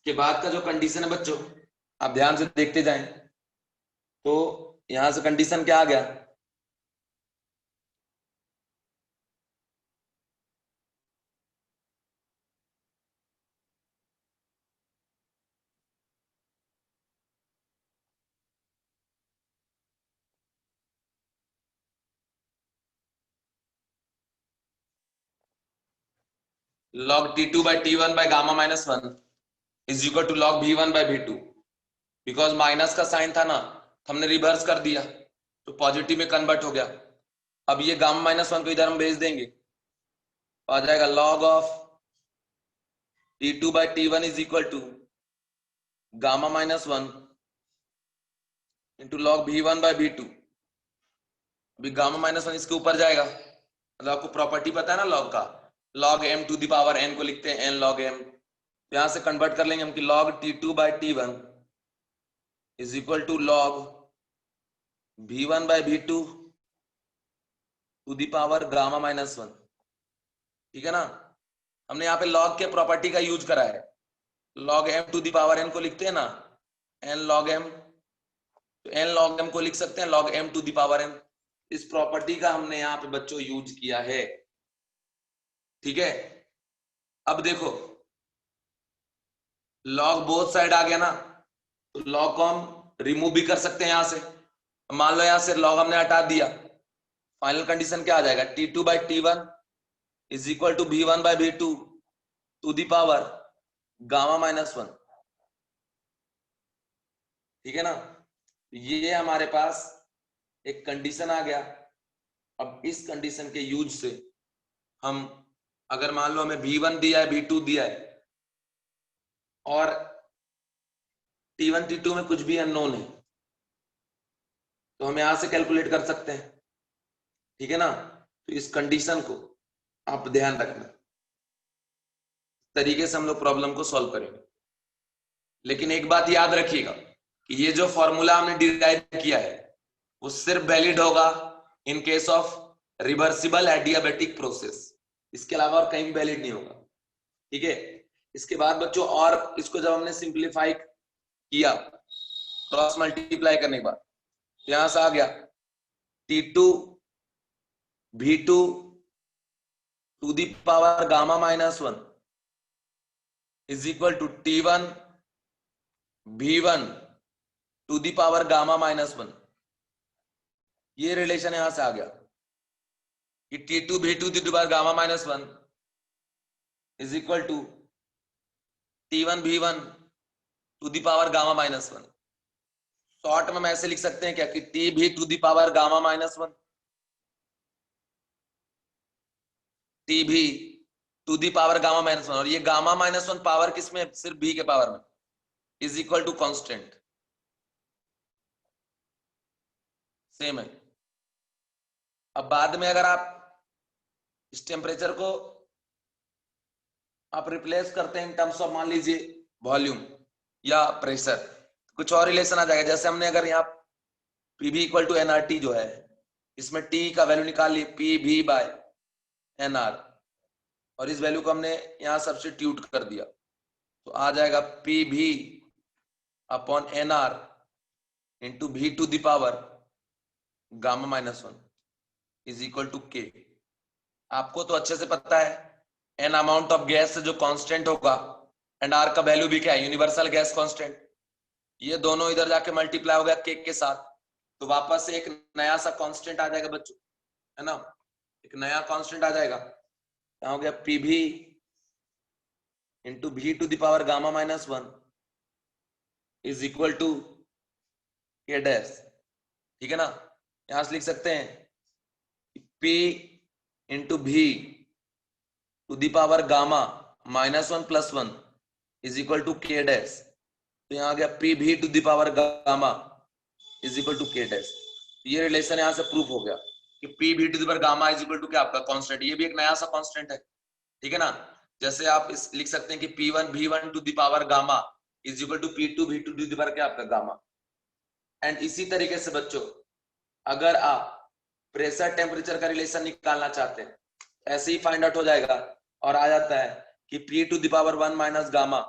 के बाद का जो कंडीशन है बच्चों, आप ध्यान से देखते जाएं। तो यहां से कंडीशन क्या आ गया, log t2 by t1 by gamma minus 1 is equal to log v1 by v2। Because minus का साइन था ना, तो हमने रिवर्स कर दिया तो पॉजिटिव में कन्वर्ट हो गया। अब ये गामा माइनस 1 को इधर हम भेज देंगे, तो आ जाएगा log of t2 by t1 is equal to gamma minus 1 into log v1 by v2। अभी गामा माइनस 1 इसके ऊपर जाएगा, मतलब आपको प्रॉपर्टी पता है ना लॉग का, log m to the power n को लिखते हैं n log m। यहां से कन्वर्ट कर लेंगे हम कि log t2 by t1 is equal to log v1 by v2 to the power gamma minus 1। ठीक है ना, हमने यहाँ पे log के प्रॉपर्टी का यूज करा है। log m to the power n को लिखते हैं ना n log m, तो n log m को लिख सकते हैं log m to the power n। इस प्रॉपर्टी का हमने यहाँ पे बच्चों यूज किया है। ठीक है, अब देखो log बोथ साइड आ गया ना, तो log को हम रिमूव भी कर सकते हैं यहां से। मान लो यहां से log हमने हटा दिया, फाइनल कंडीशन क्या आ जाएगा, t2 by t1 is equal to v1 by v2 to the power gamma minus 1। ठीक है ना, ये हमारे पास एक कंडीशन आ गया। अब इस कंडीशन के यूज से हम, अगर मान लो हमें v1 दिया है v2 दिया है और t1 t2 में कुछ भी अननोन है, तो हम यहां से कैलकुलेट कर सकते हैं। ठीक है ना, तो इस कंडीशन को आप ध्यान रखना, तरीके से हम लोग प्रॉब्लम को सॉल्व करेंगे। लेकिन एक बात याद रखिएगा कि ये जो फॉर्मूला हमने डिराइव किया है वो सिर्फ वैलिड होगा इन case of reversible adiabatic process, इसके अलावा और कहीं भी वैलिड नहीं होगा। ठीक है, इसके बाद बच्चों, और इसको जब हमने सिंप्लीफाई किया क्रॉस मल्टीप्लाई करने के बाद, तो यहां से आ गया t2 v2 to the power gamma minus 1 is equal to t1 v1 to the power gamma minus 1। ये रिलेशन यहां से आ गया कि t2 v2 to the power gamma minus 1 is equal to t1 v1 to the power gamma minus 1। Short में हम ऐसे लिख सकते हैं क्या कि t V to the power gamma minus 1, t V to the power gamma minus 1, और ये गामा माइनस 1 पावर किसमें, सिर्फ b के पावर में, is equal to constant. Same है। अब बाद में अगर आप इस टेम्परेचर को आप रिप्लेस करते हैं इन टर्म्स ऑफ, मान लीजिए वॉल्यूम या प्रेशर, कुछ और रिलेशन आ जाएगा। जैसे हमने अगर यहाँ पी भी इक्वल टू एनआरटी जो है, इसमें टी का वैल्यू निकाल ली पी भी बाय एनआर, और इस वैल्यू को हमने यहाँ सब्स्टिट्यूट कर दिया, तो आ जाएगा P V upon NR into V to the power gamma minus 1 is equal to K. आपको तो अच्छे से पता है एन अमाउंट ऑफ गैस से जो कांस्टेंट होगा, एंड आर का वैल्यू भी क्या है, यूनिवर्सल गैस कांस्टेंट। ये दोनों इधर जाके मल्टीप्लाई हो गया के के साथ, तो वापस से एक नया सा कांस्टेंट आ जाएगा बच्चों, है ना, एक नया कांस्टेंट आ जाएगा। क्या हो गया, P V into V to the power gamma minus 1 is equal to K dash. ठीक है ना, यहां से लिख सकते हैं P into V to the power gamma minus 1 plus 1 is equal to K dash. तो यहां आ गया P V to the power gamma is equal to K dash. ये रिलेशन यहां से प्रूफ हो गया कि P V to the power gamma is equal to क्या, आपका कांस्टेंट। ये भी एक नया सा कांस्टेंट है। ठीक है ना, जैसे आप इस लिख सकते हैं कि P1 V1 to the power gamma is equal to P2 V2 to the power क्या, आपका गामा। एंड इसी तरीके से बच्चों, अगर आप प्रेशर टेम्परेचर का रिलेशन निकालना चाहते हैं, ऐसे ही फाइंड आउट हो जाएगा और आ जाता है कि P to the power 1 minus gamma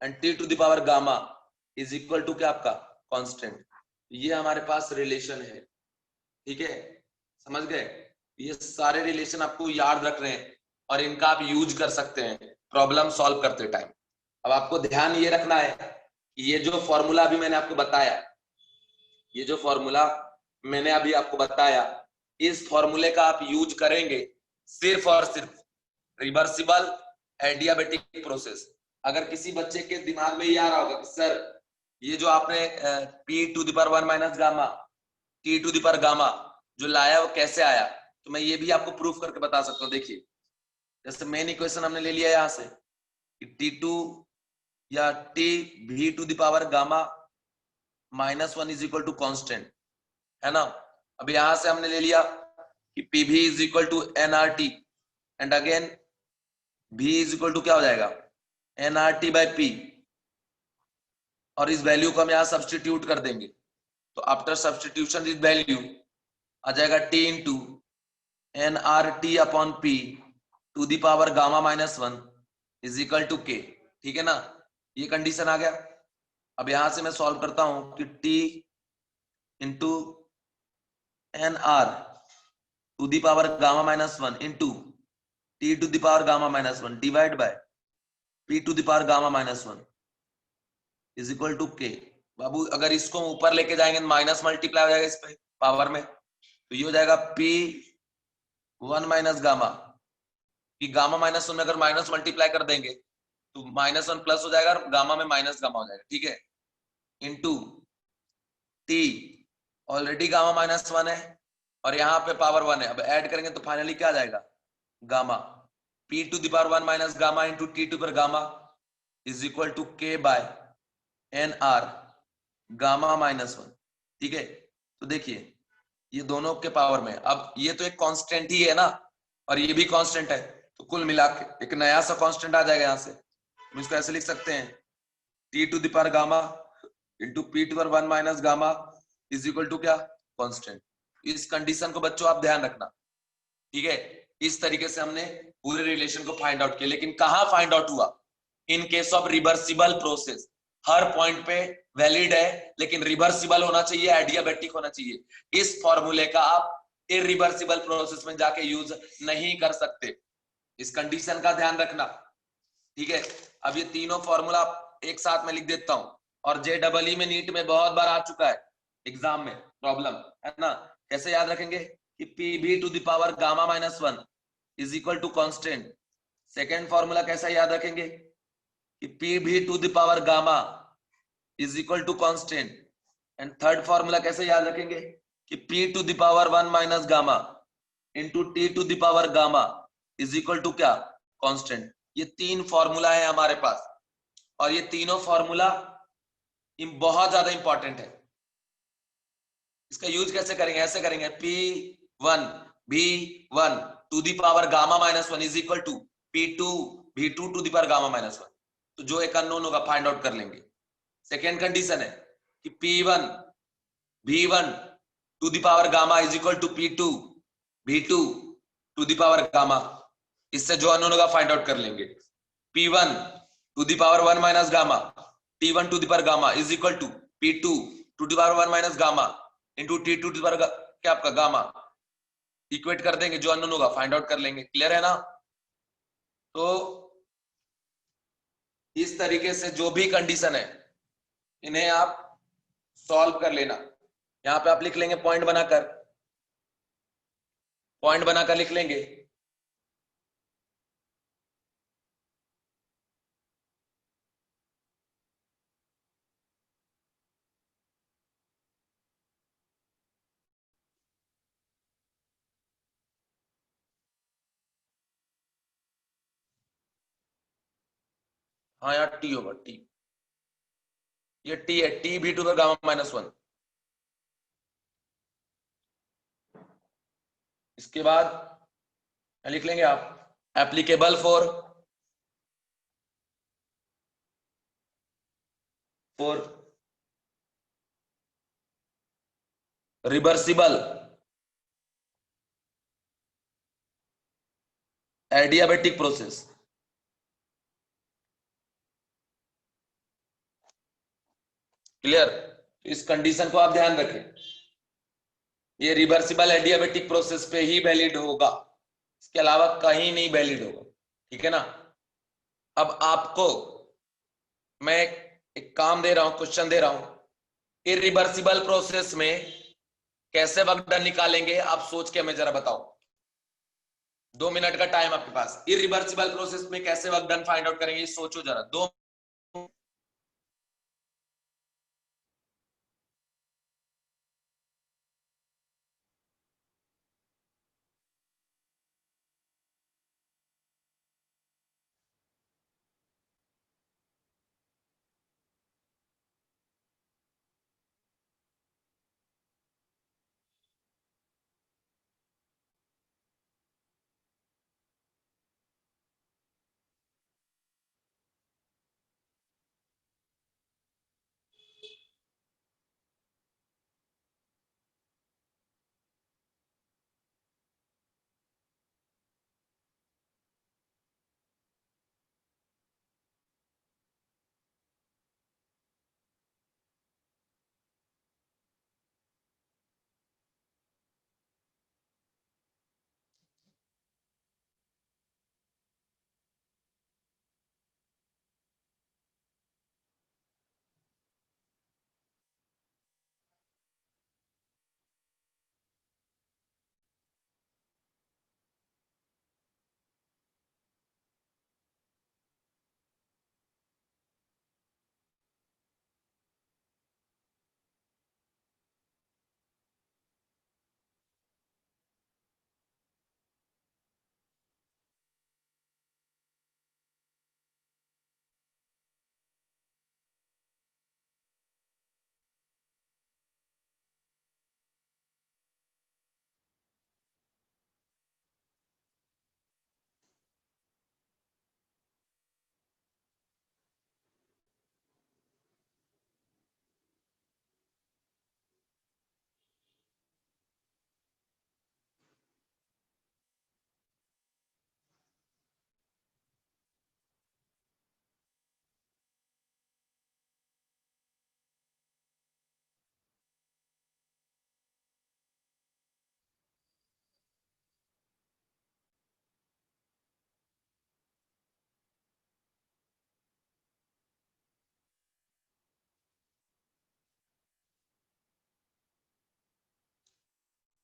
and T to the power gamma is equal to क्या आपका कांस्टेंट। ये हमारे पास रिलेशन है, ठीक है, समझ गए। ये सारे रिलेशन आपको याद रख रहे हैं और इनका आप यूज कर सकते हैं प्रॉब्लम सॉल्व करते टाइम। अब आपको ध्यान ये रखना है कि ये जो फॉर्मूला अभी मैंने आपको बताया, ये जो फॉर्मूला मैंने अभी आपको बताया, इस फॉर्मूले का आप यूज करेंगे सिर्फ और सिर्फ रिवर्सिबल एडियाबेटिक प्रोसेस। अगर किसी बच्चे के दिमाग में ये आ रहा होगा कि सर ये जो आपने p to the power 1 minus gamma t to the power gamma जो लाया वो कैसे आया, तो मैं ये भी आपको प्रूफ करके बता सकता हूँ। देखिए जैसे मेन इक्वेशन हमने ले लिया यहाँ से कि t2 या t v to the power gamma -1 is equal to constant, है ना। अब यहां से हमने ले लिया कि P V is equal to N R T and again V is equal to क्या हो जाएगा N R T by P, और इस वैल्यू को हम यहां सब्सटीट्यूट कर देंगे। तो आफ्टर सब्सटीट्यूशन दिस वैल्यू आ जाएगा T into N R T upon P to the power gamma -1 is equal to K, ठीक है ना। ये कंडीशन आ गया। अब यहां से मैं सॉल्व करता हूं कि T into N R to the power gamma -1 into T to the power gamma -1 divide by P to the power gamma -1 is equal to K. बाबू अगर इसको ऊपर लेके जाएंगे माइनस मल्टीप्लाई हो जाएगा इस पे पावर में, तो ये हो जाएगा पी 1 माइनस गामा, कि गामा -1 में अगर माइनस मल्टीप्लाई कर देंगे तो -1 प्लस हो जाएगा और गामा में माइनस गामा हो जाएगा, ठीक है, इंटू टी ऑलरेडी गामा -1 है और यहाँ पे पावर 1 है, अब ऐड करेंगे तो फाइनली क्या आ जाएगा gamma p to the power 1 minus gamma into T to power gamma is equal to K by N R gamma -1, ठीक है। तो देखिए ये दोनों के पावर में, अब ये तो एक कांस्टेंट ही है ना और ये भी कांस्टेंट है, तो कुल मिला के एक नया सा कांस्टेंट आ जाएगा। यहाँ से हम इसको ऐसे लिख सकते हैं T to the power gamma into P to power 1 minus gamma is equal to क्या कांस्टेंट। इस कंडीशन को बच्चों आप ध्यान रखना, ठीक है। इस तरीके से हमने पूरे रिलेशन को फाइंड आउट किया, लेकिन कहां फाइंड आउट हुआ, इन case of reversible process. Her point पे वैलिड है लेकिन रिवर्सिबल होना चाहिए, एडियाबेटिक होना चाहिए। इस फॉर्मूले का आप इरिवर्सिबल प्रोसेस में जाके यूज नहीं कर सकते, इस कंडीशन का ध्यान रखना, ठीक है। अब ये तीनों फॉर्मूला एक साथ में लिख देता हूं, और JEE में नीट में बहुत बार आ चुका है एग्जाम में प्रॉब्लम, है ना। कैसे याद रखेंगे कि P V to the power gamma -1 is equal to constant. Second formula कैसा याद रखेंगे कि P V to the power gamma is equal to constant. And third formula कैसे याद रखेंगे कि P to the power 1 minus gamma into T to the power gamma is equal to क्या constant. ये तीन फॉर्मूला है हमारे पास, और ये तीनों फॉर्मूला बहुत ज्यादा इंपॉर्टेंट है। इसका यूज कैसे करेंगे, ऐसे करेंगे P1 V1 to the power gamma -1 is equal to P2 V2 to the power gamma -1, तो जो एक अननोन होगा फाइंड आउट कर लेंगे। सेकेंड कंडीशन है कि P1 V1 to the power gamma is equal to P2 V2 to the power gamma, इससे जो अननोन होगा फाइंड आउट कर लेंगे। P1 to the power 1 minus gamma T1 to the power gamma is equal to P2 to the power 1 minus gamma into T2 to the power क्या आपका gamma, equate कर देंगे, जो अननोन होगा find out कर लेंगे। क्लियर है ना। तो इस तरीके से जो भी कंडीशन है इन्हें आप सॉल्व कर लेना। यहां पे आप लिख लेंगे पॉइंट बनाकर लिख लेंगे। हाँ यार टी होगा टी, ये टी है, टी भी टू गामा -1। इसके बाद लिख लेंगे आप applicable for reversible adiabatic process. Clear? इस कंडीशन को आप ध्यान रखें, ये रिवर्सिबल एडियाबेटिक प्रोसेस पे ही वैलिड होगा, इसके अलावा कहीं नहीं वैलिड होगा, ठीक है ना? अब आपको मैं एक काम दे रहा हूं, क्वेश्चन दे रहा हूं, इरिवर्सिबल प्रोसेस में कैसे वर्क डन निकालेंगे आप सोच के हमें जरा बताओ। 2 मिनट का टाइम आपके पास, इरिवर्सिबल प्रोसेस में कैसे वर्क डन फाइंड आउट करेंगे, सोचो जरा। दो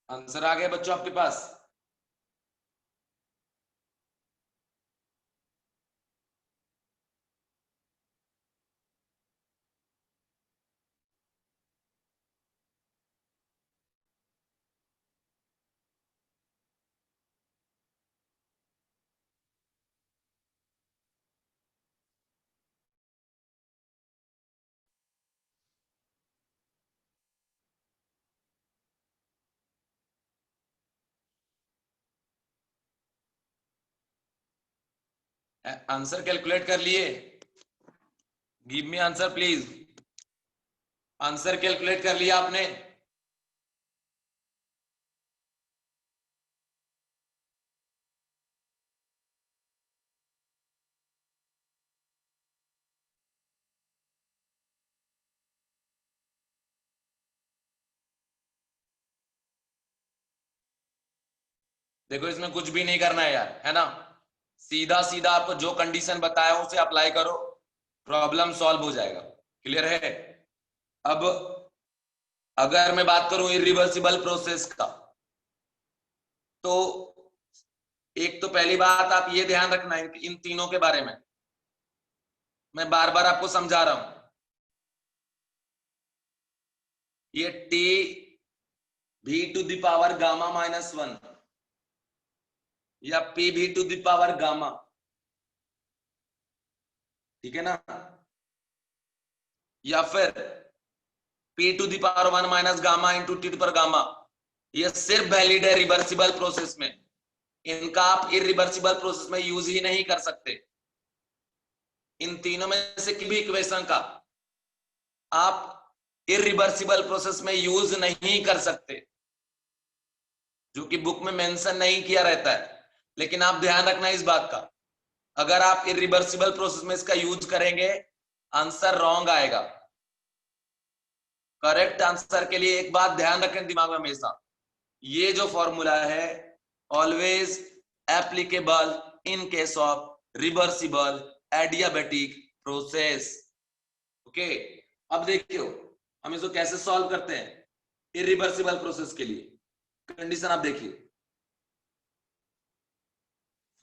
आंसर आ गया बच्चों आपके पास? आंसर कैलकुलेट कर लिए? Give me answer please. Answer calculate कर लिया आपने? देखो इसमें कुछ भी नहीं करना है यार, है ना? सीधा सीधा आपको जो कंडीशन बताया उसे अप्लाई करो, प्रॉब्लम सॉल्व हो जाएगा। क्लियर है? अब अगर मैं बात करूं इरिवर्सिबल प्रोसेस का, तो एक तो पहली बात आप ये ध्यान रखना है इन तीनों के बारे में, मैं बार बार आपको समझा रहा हूं। ये टी भी टू द पावर गामा -1 या P V to the power gamma, ठीक है ना? या फिर P to the power 1 minus gamma into T to power gamma, ये सिर्फ वैलिड है रिवर्सिबल प्रोसेस में। इनका आप इरिवर्सिबल प्रोसेस में यूज ही नहीं कर सकते। इन तीनों में से किसी भी इक्वेशन का आप इरिवर्सिबल प्रोसेस में यूज नहीं कर सकते, जो कि बुक में मेंशन नहीं किया रहता है। लेकिन आप ध्यान रखना इस बात का, अगर आप इरिवर्सिबल प्रोसेस में इसका यूज करेंगे आंसर रॉन्ग आएगा। करेक्ट आंसर के लिए एक बात ध्यान रखें दिमाग में हमेशा, ये जो फॉर्मूला है always applicable in case of reversible adiabatic process. Okay, अब देखियो हम इसको कैसे सॉल्व करते हैं इरिवर्सिबल प्रोसेस के लिए। कंडीशन आप देखिए,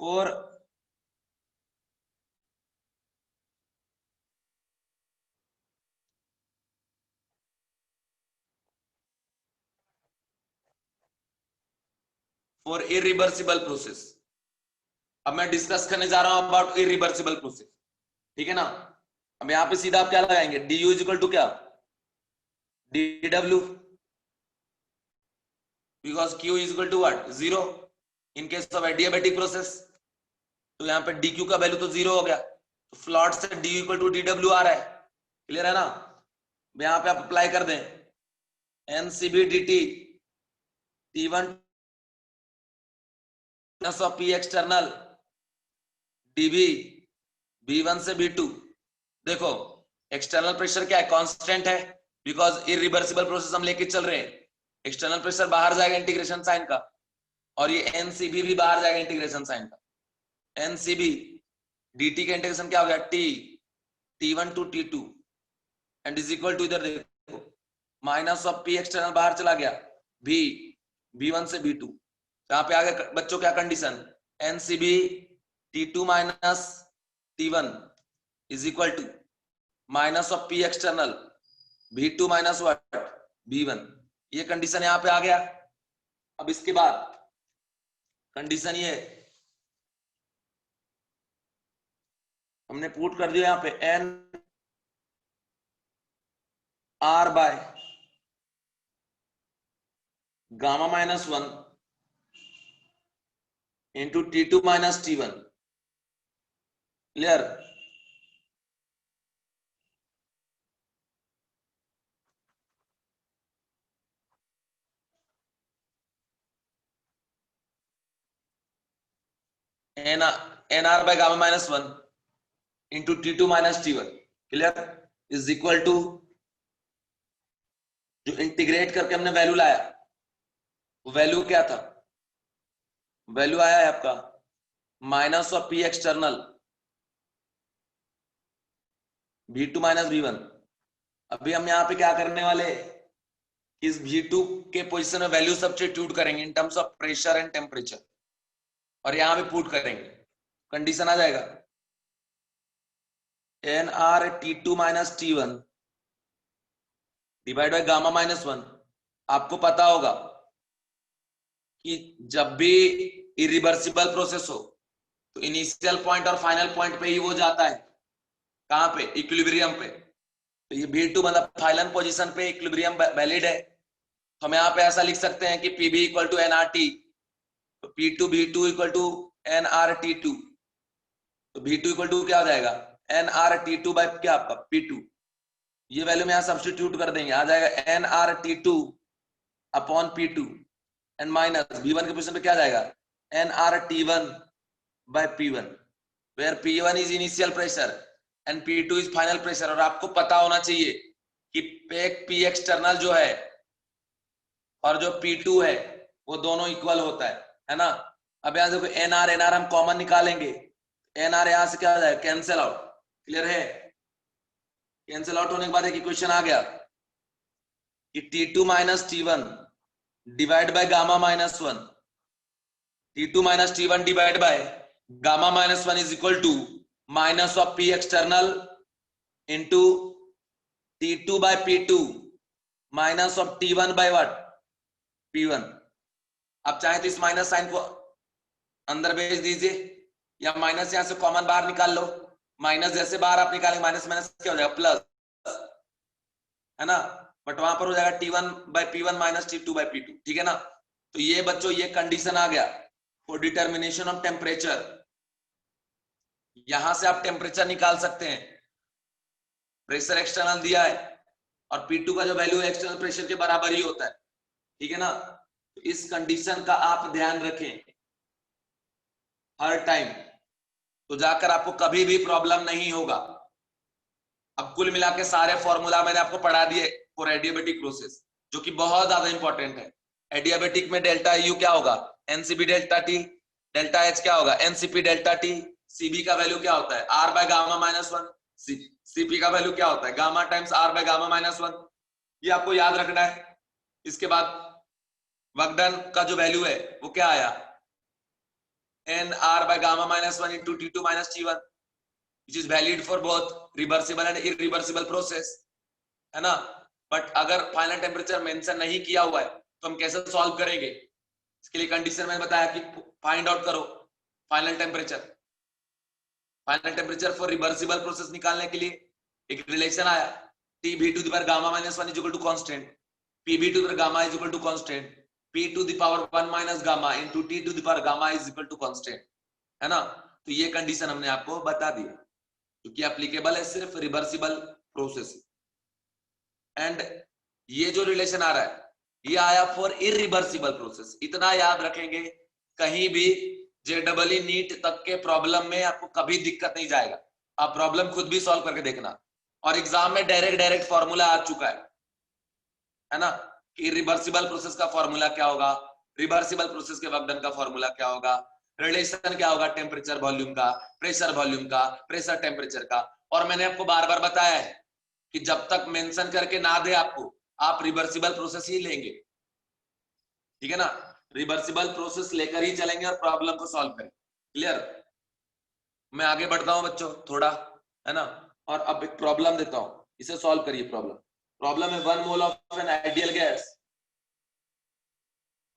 फॉर इरिवर्सिबल प्रोसेस, अब मैं डिस्कस करने जा रहा हूं अबाउट इरिवर्सिबल प्रोसेस, ठीक है ना। अब यहां पे सीधा आप क्या लगाएंगे, डी यू इक्वल टू क्या, d W, because Q is equal to what, zero in case of adiabatic process. तो यहाँ पे डी क्यू का वैल्यू तो जीरो हो गया, तो फ्लॉट से d equal to d W आ रहा है, क्लियर है ना। यहाँ पे आप अप्लाई कर दें NCV D T T one plus of P external DV V one से बी टू। देखो एक्सटर्नल प्रेशर क्या है, कांस्टेंट है, बिकॉज इरिवर्सिबल प्रोसेस हम लेके चल रहे हैं। एक्सटर्नल प्रेशर बाहर जाएगा इंटीग्रेशन साइन का, और ये एनसीबी भी बाहर जाएगा इंटीग्रेशन साइन का। एनसीबी dt का इंटीग्रेशन क्या हो गया, T one to T two and is equal to, इधर देखो माइनस ऑफ पी एक्सटर्नल बाहर चला गया, भी बी वन से बी टू। यहाँ पे आगे बच्चों क्या condition, NCV T two minus T one is equal to minus of P external V two minus what, V one. ये कंडीशन यहाँ पे आ गया। अब इसके बाद कंडीशन ये हमने पुट कर दिया यहाँ पे N R by gamma minus one into T two minus T one, clear. N R by gamma minus one into T two minus T one, clear, is equal to जो integrate करके हमने value लाया, वो value क्या था, value आया है आपका minus of P external V two minus V one. अभी हम यहाँ पे क्या करने वाले, इस V2 के पोजीशन में वैल्यू सब्स्टिट्यूट करेंगे in terms of pressure and temperature, और यहां पे पुट करेंगे। कंडीशन आ जाएगा N R T two minus T one divide by gamma minus one. आपको पता होगा कि जब भी इरिवर्सिबल प्रोसेस हो तो इनिशियल पॉइंट और फाइनल पॉइंट पे ही वो जाता है, कहां पे, इक्विलिब्रियम पे। तो ये V2 मतलब फाइनल पोजीशन पे इक्विलिब्रियम वैलिड है। तो हम यहाँ पे ऐसा लिख सकते हैं कि PB इक्वल टू NRT, तो P2 V2 equal to NRT2, तो V2 इक्वल टू क्या हो जाएगा, NRT2 बाय क्या आपका P2। ये वैल्यू में यहाँ सब्स्टिट्यूट कर देंगे, आ जाएगा NRT2 upon P2 and minus V1 के पोजीशन पे क्या जाएगा NRT1 by P1, where P1 is initial pressure and P2 is final pressure. और आपको पता होना चाहिए कि P एक्सटर्नल जो है और जो P2 है वो दोनों इक्वल होता है ना। अब यहां देखो NR हम कॉमन निकालेंगे, NR यहां से क्या हो जाएगा, कैंसिल आउट, क्लियर है। कैंसिल आउट होने के बाद एक इक्वेशन आ गया कि T2 minus T1 divide by gamma minus one, T2 minus T1 divide by gamma minus one is equal to minus of P external into T2 by P2 minus of T1 by what, P1। आप चाहे तो इस minus sign को अंदर भेज दीजिए, या minus यहां से कॉमन बाहर निकाल लो। माइनस जैसे बाहर आप निकालेंगे माइनस माइनस क्या हो जाएगा, प्लस, है ना। बट वहां पर हो जाएगा T1 by P1 minus T2 by P2, ठीक है ना। तो ये बच्चों ये कंडीशन आ गया फॉर डिटर्मिनेशन ऑफ टेम्परेचर। यहां से आप टेम्परेचर निकाल सकते हैं, प्रेशर एक्सटर्नल दिया है और P2 का जो वैल्यू है एक्सटर्नल प्रेशर के बराबर ही होता है, ठीक है ना। तो इस कंडीशन का आप ध्यान रखें हर टाइम, तो जाकर आपको कभी भी प्रॉब्लम नहीं होगा। अब कुल मिला के सारे फॉर्मूला मैंने आपको पढ़ा दिए, फॉर एडियाबेटिक प्रोसेस, जो कि बहुत ज्यादा इंपॉर्टेंट है। एडियाबेटिक में डेल्टा यू क्या होगा, NCP delta T, delta H क्या होगा, एनसीपी डेल्टा टी, सीबी का वैल्यू क्या होता है, R by gamma minus one, CP का वैल्यू क्या होता है, gamma times R by gamma minus one. ये आपको याद रखना है। इसके बाद वर्क डन का जो वैल्यू है वो क्या आया, N R by gamma minus one into T two minus T one, which is valid for both reversible and irreversible process, है ना। बट अगर फाइनल टेम्परेचर मेंशन नहीं किया हुआ है तो हम कैसे सॉल्व करेंगे, इसके लिए कंडीशन मैंने बताया कि फाइंड आउट करो final temperature. Final temperature for reversible process निकालने के लिए एक रिलेशन आया, T V to the power gamma minus one is equal to constant, P V to the power gamma is equal to constant, P to the power one minus gamma into T to the power gamma is equal to constant, है ना। तो ये condition हमने आपको बता दिया, क्योंकि applicable है सिर्फ रिवर्सिबल प्रोसेस। एंड ये जो रिलेशन आ रहा है ये आया फॉर इरिवर्सिबल प्रोसेस, इतना याद रखेंगे, कहीं भी जेडबल नीट तक के प्रॉब्लम में आपको कभी दिक्कत नहीं जाएगा। आप प्रॉब्लम खुद भी सॉल्व करके देखना, और एग्जाम में डायरेक्ट फॉर्मूला आ चुका है ना, कि रिवर्सिबल प्रोसेस का फॉर्मूला क्या होगा, रिवर्सिबल प्रोसेस के वर्क डन का फॉर्मूला क्या होगा, रिलेशन क्या होगा टेम्परेचर वॉल्यूम का, प्रेशर वॉल्यूम का, प्रेशर टेम्परेचर का। और मैंने आपको बार बार बताया है कि जब तक मेंशन करके ना दे आपको, आप रिवर्सिबल प्रोसेस ही लेंगे, ठीक है ना। रिवर्सिबल प्रोसेस लेकर ही चलेंगे और प्रॉब्लम को सॉल्व करेंगे। क्लियर। मैं आगे बढ़ता हूं बच्चों थोड़ा, है ना। और अब एक प्रॉब्लम देता हूं, इसे सॉल्व करिए। प्रॉब्लम प्रॉब्लम है 1 mole of an ideal gas,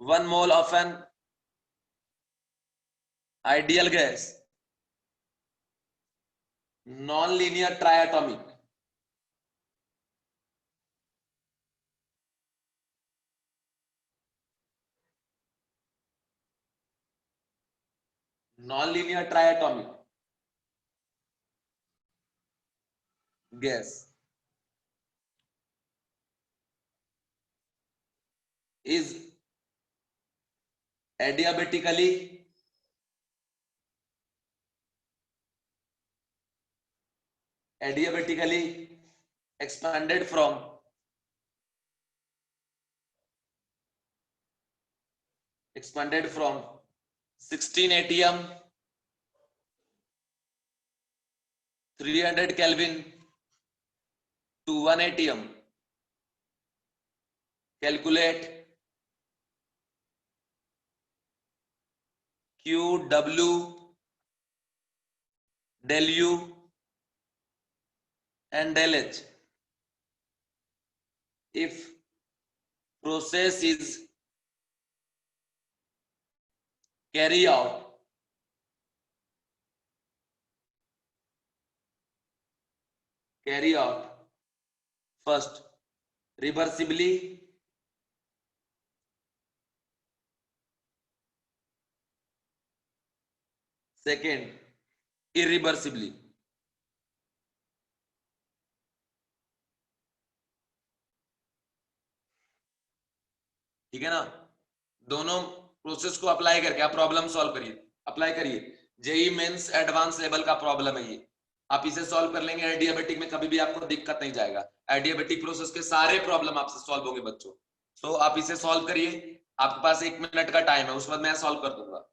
1 mole of an ideal gas non linear triatomic, non linear triatomic gas is adiabatically expanded from 16 atm 300 Kelvin to 1 atm. Calculate QW del U and del H if process is carry out first reversibly, second irreversibly। ठीक है ना। दोनों process को apply करके आप problem solve करिए, apply करिए। JEE mains advance level का प्रॉब्लम है ये, आप इसे सॉल्व कर लेंगे एडियाबेटिक में, कभी भी आपको दिक्कत नहीं जाएगा। एडियाबेटिक प्रोसेस के सारे प्रॉब्लम आपसे सॉल्व होंगे बच्चों। तो आप इसे सॉल्व करिए, आपके पास 1 मिनट का टाइम है, उस बाद मैं सॉल्व कर दूंगा।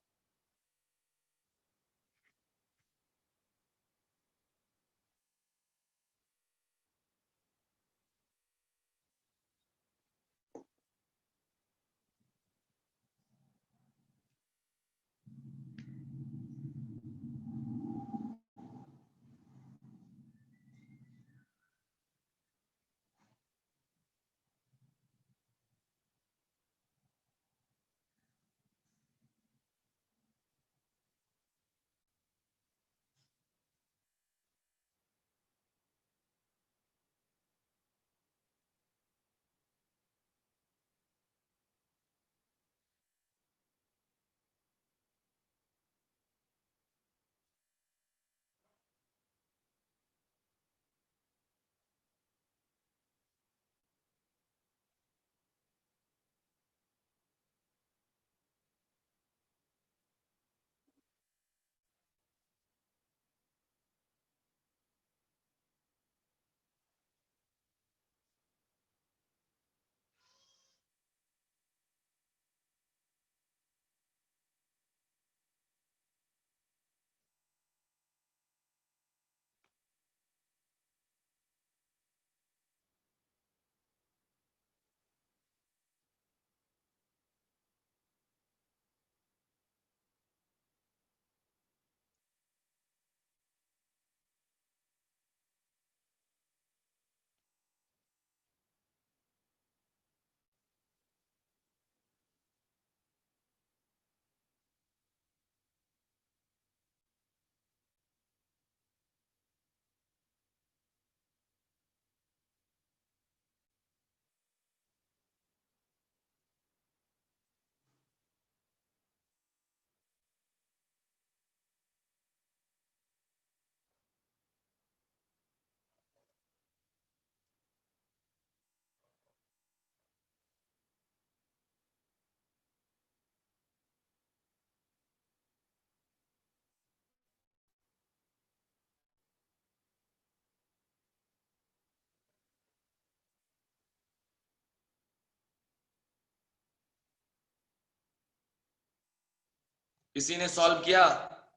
किसी ने सॉल्व किया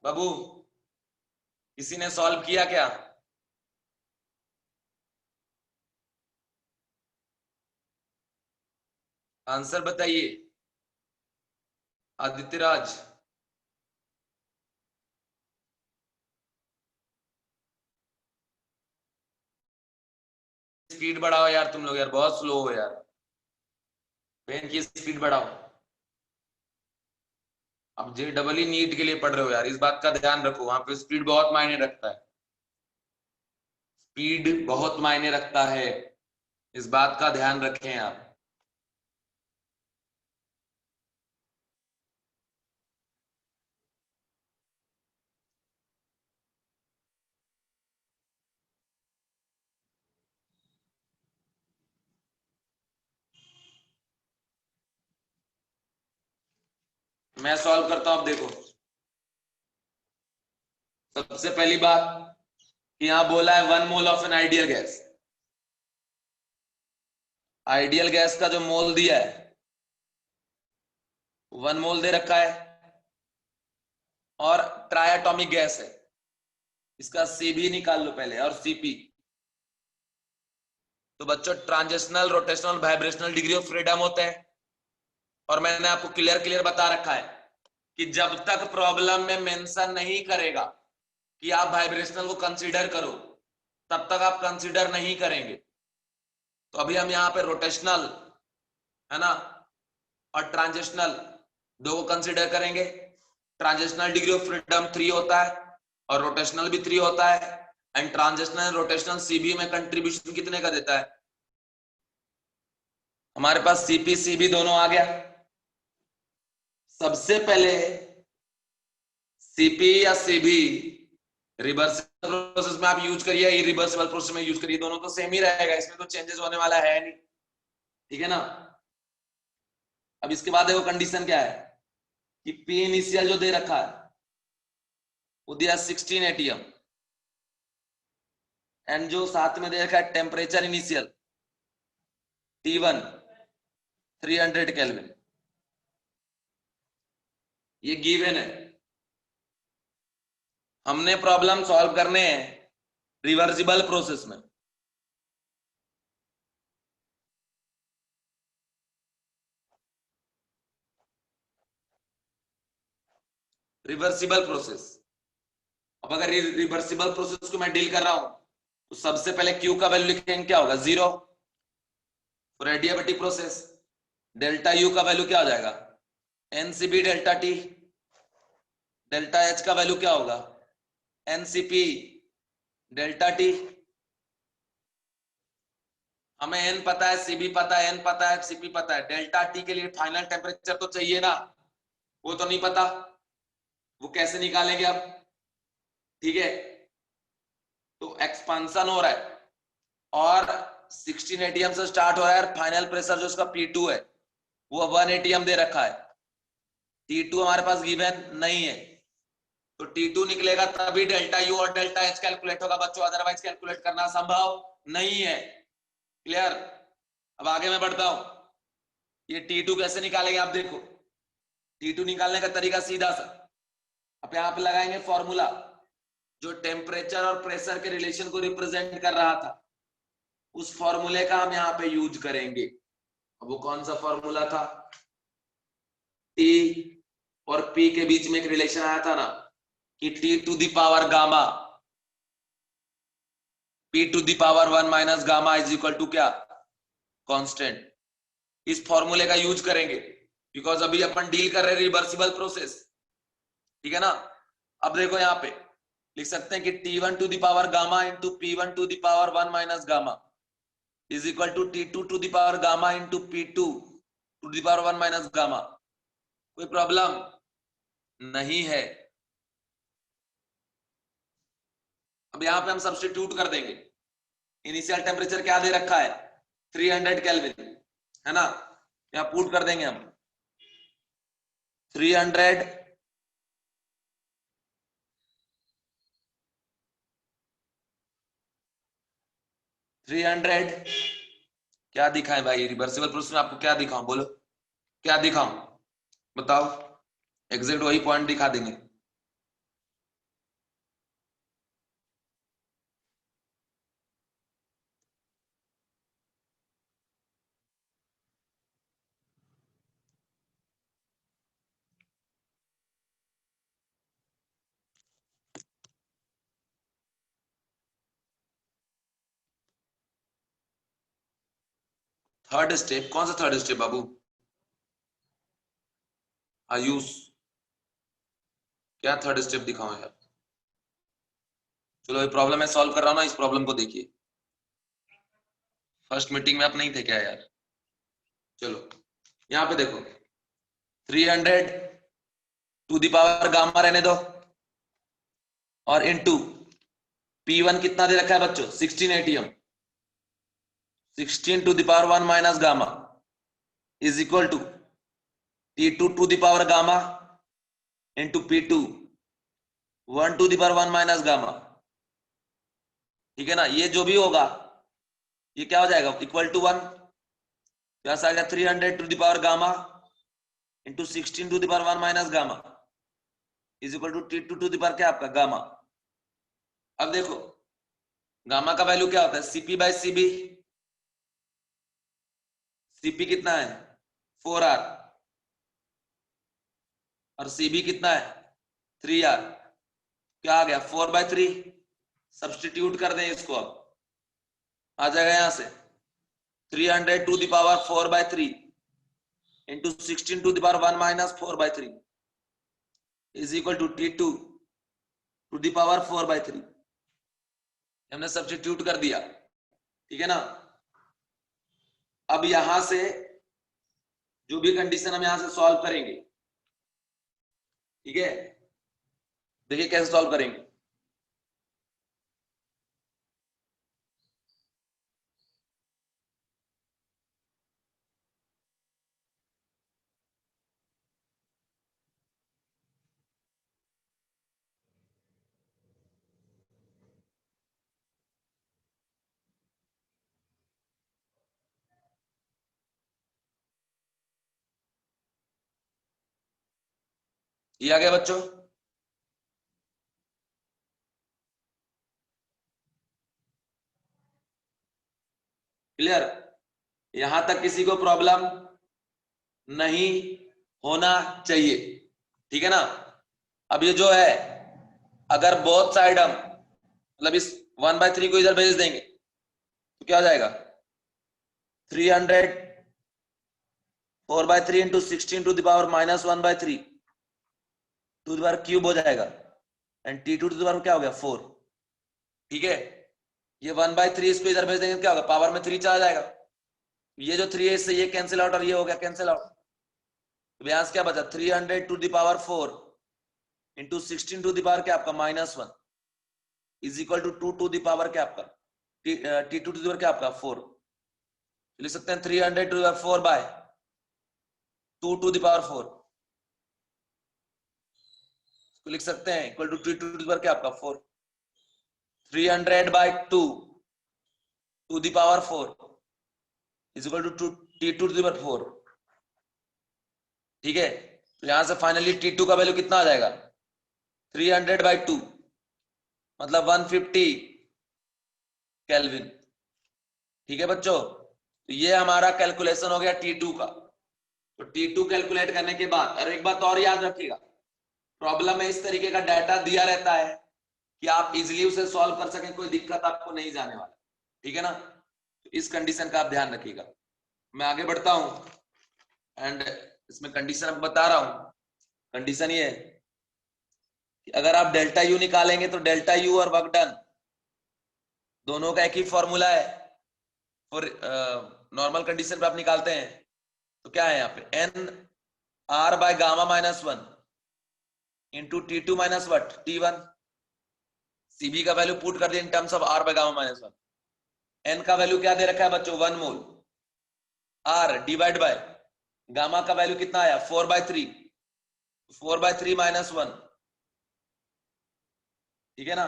बाबू? किसी ने सॉल्व किया क्या? आंसर बताइए आदित्य राज। स्पीड बढ़ाओ यार तुम लोग, यार बहुत स्लो हो यार, पेन की स्पीड बढ़ाओ। अब जे डबल ई नीट के लिए पढ़ रहे हो यार, इस बात का ध्यान रखो, वहां पे स्पीड बहुत मायने रखता है, स्पीड बहुत मायने रखता है, इस बात का ध्यान रखें आप। मैं सॉल्व करता हूं, अब देखो। सबसे पहली बात कि यहां बोला है 1 mole of an ideal gas. Ideal gas का जो मोल दिया है 1 मोल दे रखा है, और ट्रायटॉमिक गैस है, इसका सीबी निकाल लो पहले, और सीपी। तो बच्चों transitional rotational vibrational degree of freedom होते हैं, और मैंने आपको क्लियर क्लियर बता रखा है कि जब तक प्रॉब्लम में मेंशन नहीं करेगा कि आप वाइब्रेशनल को कंसीडर करो, तब तक आप कंसीडर नहीं करेंगे। तो अभी हम यहाँ पे रोटेशनल है ना और ट्रांजिशनल दो को कंसीडर करेंगे। ट्रांजिशनल डिग्री ऑफ फ्रीडम 3 होता है और रोटेशनल भी 3 होता है, एंड ट्रांजिशनल रोटेशनल सीबी में कंट्रीब्यूशन कितने का देता है? हमारे पास सीपी सीबी दोनों आ गया। सबसे पहले सीपी या सीबी रिवर्सिबल प्रोसेस में आप यूज करिए, इरिवर्सिबल प्रोसेस में यूज करिए, दोनों तो सेम ही रहेगा, इसमें तो चेंजेस होने वाला है नहीं, ठीक है ना। अब इसके बाद देखो कंडीशन क्या है कि पी इनिशियल जो दे रखा है वो दिया 16 एटीएम, एंड जो साथ में दे रखा है टेम्परेचर इनिशियल T1 300 केल्विन, ये गिवन है। हमने प्रॉब्लम सॉल्व करने हैं रिवर्सिबल प्रोसेस में। रिवर्सिबल प्रोसेस, अब अगर रिवर्सिबल प्रोसेस को मैं डील कर रहा हूं तो सबसे पहले क्यू का वैल्यू लिखेंगे, क्या होगा? 0 for adiabatic process. Delta U का वैल्यू क्या हो जाएगा? NCP delta T. Delta H का वैल्यू क्या होगा? NCP delta T. हमें एन पता है, सीबी पता है, एन पता है, सीपी पता है, डेल्टा टी के लिए फाइनल टेम्परेचर तो चाहिए ना, वो तो नहीं पता, वो कैसे निकालेंगे अब? ठीक है, तो एक्सपांसन हो रहा है और 16 एटीएम से स्टार्ट हो रहा है, फाइनल प्रेशर जो उसका P2 है वो 1 एटीएम दे रखा है। T2 हमारे पास गिवन नहीं है, तो T2 निकलेगा तभी डेल्टा यू और डेल्टा एच कैलकुलेट होगा बच्चों, अदरवाइज कैलकुलेट करना संभव नहीं है। क्लियर? अब आगे मैं बढ़ता हूं, ये T2 कैसे निकालेंगे आप देखो। T2 निकालने का तरीका सीधा सा, अब यहां पे लगाएंगे फॉर्मूला जो टेम्परेचर और प्रेशर के रिलेशन को रिप्रेजेंट कर रहा था, उस फॉर्मूले का हम यहाँ पे यूज करेंगे। अब वो कौन सा फॉर्मूला था? T और P के बीच में एक रिलेशन आया था ना कि T to the power gamma P to the power 1 minus gamma is equal to क्या? कांस्टेंट। इस फॉर्मूले का यूज करेंगे बिकॉज अभी अपन डील कर रहे हैं रिवर्सिबल प्रोसेस, ठीक है ना। अब देखो यहाँ पे लिख सकते हैं कि T1 to the power gamma into P1 to the power 1 minus gamma is equal to T2 to the power gamma into P2 to the power 1 minus gamma. कोई प्रॉब्लम नहीं है। अब यहां पे हम सब्स्टिट्यूट कर देंगे, इनिशियल टेम्परेचर क्या दे रखा है? 300 केल्विन, है ना। यहां पुट कर देंगे हम 300 300 क्या दिखाएं भाई? रिवर्सिबल प्रोसेस में आपको क्या दिखाऊं? बोलो क्या दिखाऊं, बताओ। एग्जैक्ट वही पॉइंट दिखा देंगे। थर्ड स्टेप कौन सा थर्ड स्टेप बाबू? आयुष, क्या थर्ड स्टेप दिखाऊं यार? चलो ये प्रॉब्लम मैं सॉल्व कर रहा हूं ना, इस प्रॉब्लम को देखिए। फर्स्ट मीटिंग में आप नहीं थे क्या यार? चलो यहां पे देखो, 300 टू द पावर गामा रहने दो, और इनटू P1 कितना दे रखा है बच्चों? 16 ATM। 16 to the power 1 minus gamma is equal to T2 to the power gamma into P2 1 to the power 1 minus gamma. ठीक है ना? ये जो भी होगा ये क्या हो जाएगा? Equal to 1। क्या आ गया? 300 to the power gamma into 16 to the power 1 minus gamma is equal to T2 to the power क्या आपका गामा। अब देखो गामा का वैल्यू क्या होता है? CP by CB. सीपी कितना है? 4R, और सीबी कितना है? 3R। क्या आ गया? 4/3। सब्सटीट्यूट कर दें इसको, अब आ जाएगा यहां से 300 to the power 4/3 into 16 to the power 1 minus 4/3 is equal to T2 to the power 4/3। हमने सब्सटीट्यूट कर दिया, ठीक है ना? अब यहां से जो भी कंडीशन हम यहां से सॉल्व करेंगे, ठीक है? देखिए कैसे सॉल्व करेंगे। ये आ गया बच्चों? क्लियर? यहां तक किसी को प्रॉब्लम नहीं होना चाहिए, ठीक है ना? अब ये जो है, अगर बोथ साइड हम मतलब इस 1/3 को इधर भेज देंगे तो क्या हो जाएगा? 300 4/3 into 16 to the power minus 1/3 to the power cube हो जाएगा, and T2 to the power क्या हो गया? 4। ठीक है? ये 1/3 इसको इधर भेज देंगे तो क्या होगा? पावर में 3 चला जाएगा। ये जो 3 है इससे ये कैंसिल आउट, और ये हो गया कैंसिल आउट। तो यहां से क्या बचा? 300 to the power 4 into 16 to the power क्या आपका? -1 is equal to 2 to the power क्या आपका? T2 टू द पावर क्या आपका? 4। लिख सकते हैं 300 to the power 4 by 2 to the power 4, तो लिख सकते हैं equal to T2 to the power क्या आपका? 4। 300 by 2 to the power 4 is equal to T2 to the power 4। ठीक है? तो यहां से फाइनली T2 का वैल्यू कितना आ जाएगा? 300/2 मतलब 150 केल्विन। ठीक है बच्चों? तो ये हमारा कैलकुलेशन हो गया T2 का। तो T2 कैलकुलेट करने के बाद, और एक बात और याद रखिएगा, प्रॉब्लम में इस तरीके का डाटा दिया रहता है कि आप इजीली उसे सॉल्व कर सकें, कोई दिक्कत आपको नहीं जाने वाला। ठीक है ना? तो इस कंडीशन का आप ध्यान रखिएगा। मैं आगे बढ़ता हूं एंड इसमें कंडीशन आपको बता रहा हूं। कंडीशन ये है कि अगर आप डेल्टा यू निकालेंगे तो डेल्टा यू और वर्क डन दोनों का एक ही फॉर्मूला है। और नॉर्मल कंडीशन पे आप निकालते हैं तो क्या है यहाँ पे? N R by gamma -1 into T2 minus what T1। CV का वैल्यू पुट कर दिया in terms of R by gamma -1। N का वैल्यू क्या दे रखा है बच्चों? 1 mole. R divide by gamma का वैल्यू कितना आया? 4/3। 4/3 -1। ठीक है ना?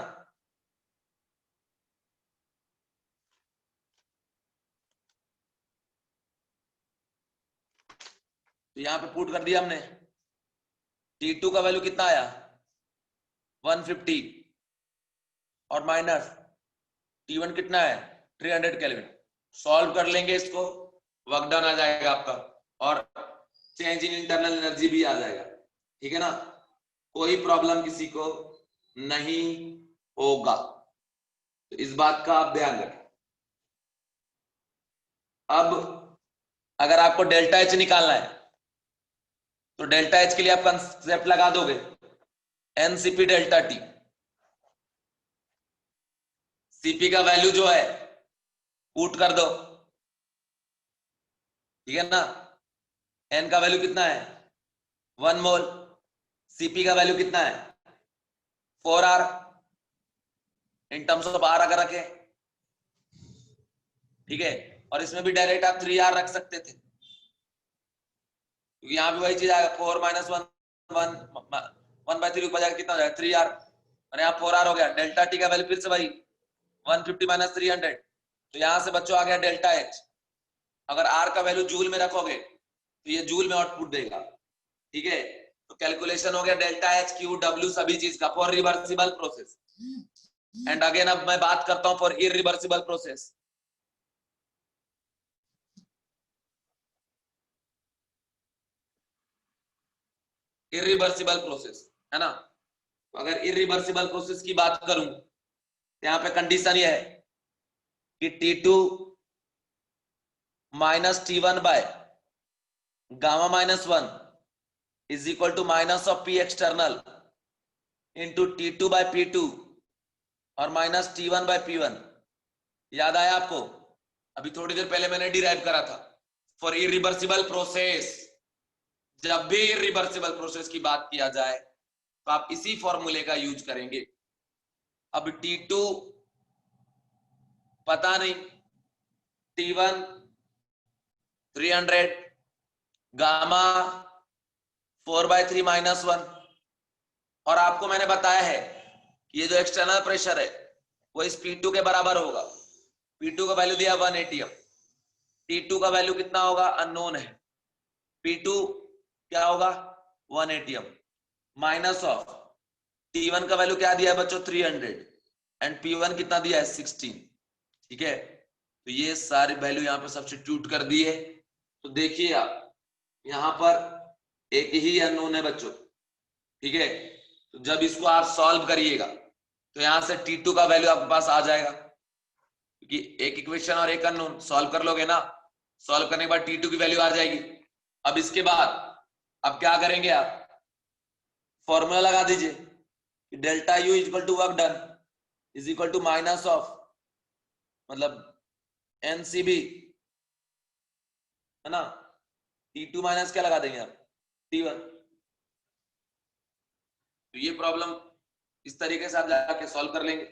तो यहां पे पुट कर दिया हमने। T2 का वैल्यू कितना आया 150 और माइनस T1 कितना है 300 केल्विन। सॉल्व कर लेंगे इसको, वर्क डन आ जाएगा आपका और चेंज इन इंटरनल एनर्जी भी आ जाएगा। ठीक है ना, कोई प्रॉब्लम किसी को नहीं होगा, तो इस बात का आप ध्यान रखें। अब अगर आपको डेल्टा एच निकालना है तो डेल्टा एच के लिए आप कंसेप्ट लगा दोगे एनसीपी डेल्टा टी। सीपी का वैल्यू जो है पुट कर दो, ठीक है ना। एन का वैल्यू कितना है 1 मोल, सीपी का वैल्यू कितना है 4R, in terms of are अगर रखे, ठीक है। और इसमें भी डायरेक्ट आप 3R रख सकते थे, क्योंकि यहां भी वही चीज आएगा 4 माइनस 1 1/3 ऊपर जाकर कितना हो जाएगा 3R, और यहाँ 4R हो गया। डेल्टा टी का वैल्यू फिर से भाई 150 माइनस 300, तो यहां से बच्चों आ गया डेल्टा एच। अगर आर का वैल्यू जूल में रखोगे तो ये जूल में आउटपुट देगा, ठीक है। तो कैलकुलेशन हो गया डेल्टा एच क्यू डब्ल्यू सभी चीज का for reversible process. And again अब मैं बात करता हूं for irreversible process. Irreversible process है ना, तो अगर इरिवर्सिबल प्रोसेस की बात करूं तो यहां पे कंडीशन ये है कि T2 minus T1 by gamma minus 1 is equal to minus of P external into T2 by P2 और माइनस T1 बाय P1। याद आया आपको, अभी थोड़ी देर पहले मैंने डिराइव करा था फॉर इरिवर्सिबल प्रोसेस। जब भी इरिवर्सिबल प्रोसेस की बात किया जाए तो आप इसी फॉर्मूले का यूज करेंगे। अब T2 पता नहीं, T1 300, गामा 4/3 माइनस 1, और आपको मैंने बताया है कि ये जो एक्सटर्नल प्रेशर है वो इस P2 के बराबर होगा। P2 का वैल्यू दिया 1 atm, T2 का वैल्यू कितना होगा अननोन है, P2 क्या होगा 1 atm माइनस ऑफ T1 का वैल्यू क्या दिया है बच्चों 300 एंड P1 कितना दिया है 16, ठीक है। तो ये सारी वैल्यू यहाँ पे सब्स्टिट्यूट कर दी है। तो देखिए आप यहाँ पर एक ही अननोन है बच्चों, ठीक है। तो जब इसको आप सॉल्व करिएगा तो यहां से T2 का वैल्यू आपके पास आ जाएगा, क्योंकि एक इक्वेशन और एक अननोन सॉल्व कर लोगे ना, सॉल्व करने के बाद T2 की वैल्यू आ जाएगी। अब इसके बाद अब क्या करेंगे आप फॉर्मूला लगा दीजिए कि delta U equal to work done is equal to minus of मतलब एनसीबी है ना, T2 माइनस क्या लगा देंगे आप T1। तो ये प्रॉब्लम इस तरीके से आप जाके सॉल्व कर लेंगे।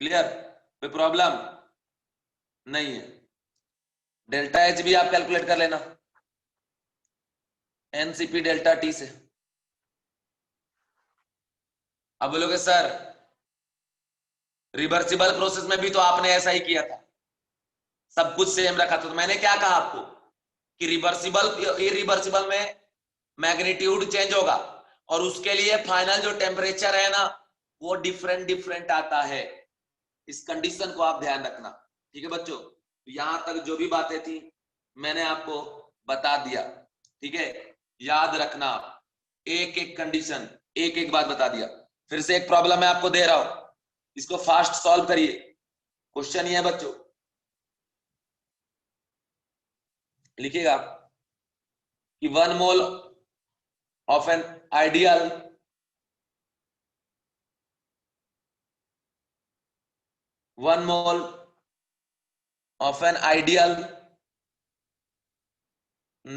क्लियर, कोई प्रॉब्लम नहीं है। डेल्टा एच भी आप कैलकुलेट कर लेना एनसीपी डेल्टा टी से। अब बोलोगे सर रिवर्सिबल प्रोसेस में भी तो आपने ऐसा ही किया था, सब कुछ सेम रखा था। तो मैंने क्या कहा आपको कि रिवर्सिबल इरिवर्सिबल में मैग्नीट्यूड चेंज होगा और उसके लिए फाइनल जो टेम्परेचर है ना वो डिफरेंट डिफरेंट आता है। इस कंडीशन को आप ध्यान रखना, ठीक है बच्चों। यहां तक जो भी बातें थी मैंने आपको बता दिया, ठीक है। याद रखना आप एक एक कंडीशन एक एक बात बता दिया। फिर से एक प्रॉब्लम मैं आपको दे रहा हूं, इसको फास्ट सॉल्व करिए। क्वेश्चन ये है बच्चों, लिखिएगा कि 1 mole of an ideal 1 mole of an ideal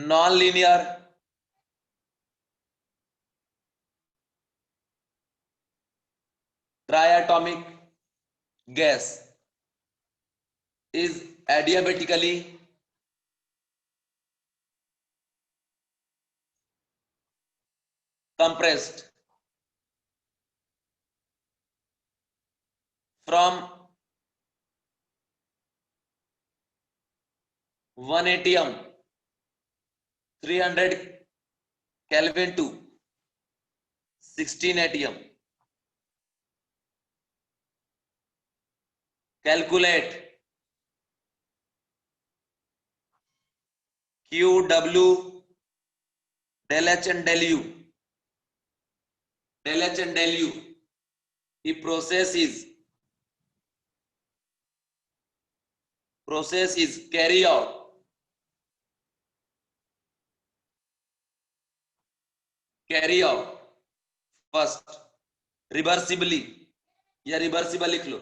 non linear triatomic gas is adiabatically compressed from 1 atm 300 Kelvin to 16 atm. Calculate Q, W, del H and del U. Del H and del U. The process is carry out first reversibly, या reversible लिख लो,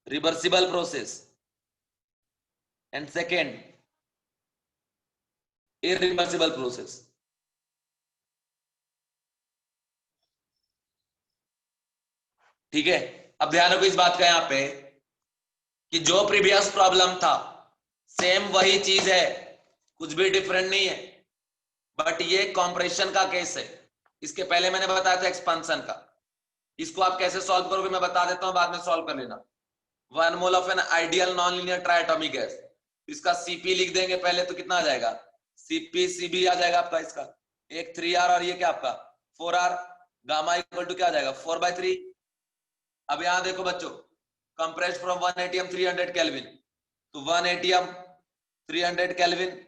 reversible process, and second irreversible process. ठीक है, अब ध्यान रखो इस बात का यहां पे कि जो प्रीवियस प्रॉब्लम था सेम वही चीज है, कुछ भी डिफरेंट नहीं है, बट ये कॉम्प्रेशन का केस है. इसके पहले मैंने बताया था एक्सपांशन का. इसको आप कैसे सॉल्व करोगे मैं बता देता हूं, बाद में सॉल्व कर लेना. 1 mole of an ideal non linear triatomic gas, इसका सीपी लिख देंगे पहले, तो कितना आ जाएगा, सीपी सीबी आ जाएगा आपका. इसका एक 3R और ये क्या आपका 4R. गामा इक्वल टू क्या आ जाएगा 4/3. अब यहां देखो बच्चों, कंप्रेस्ड फ्रॉम 1 atm 300 केल्विन तो 1 atm 300 केल्विन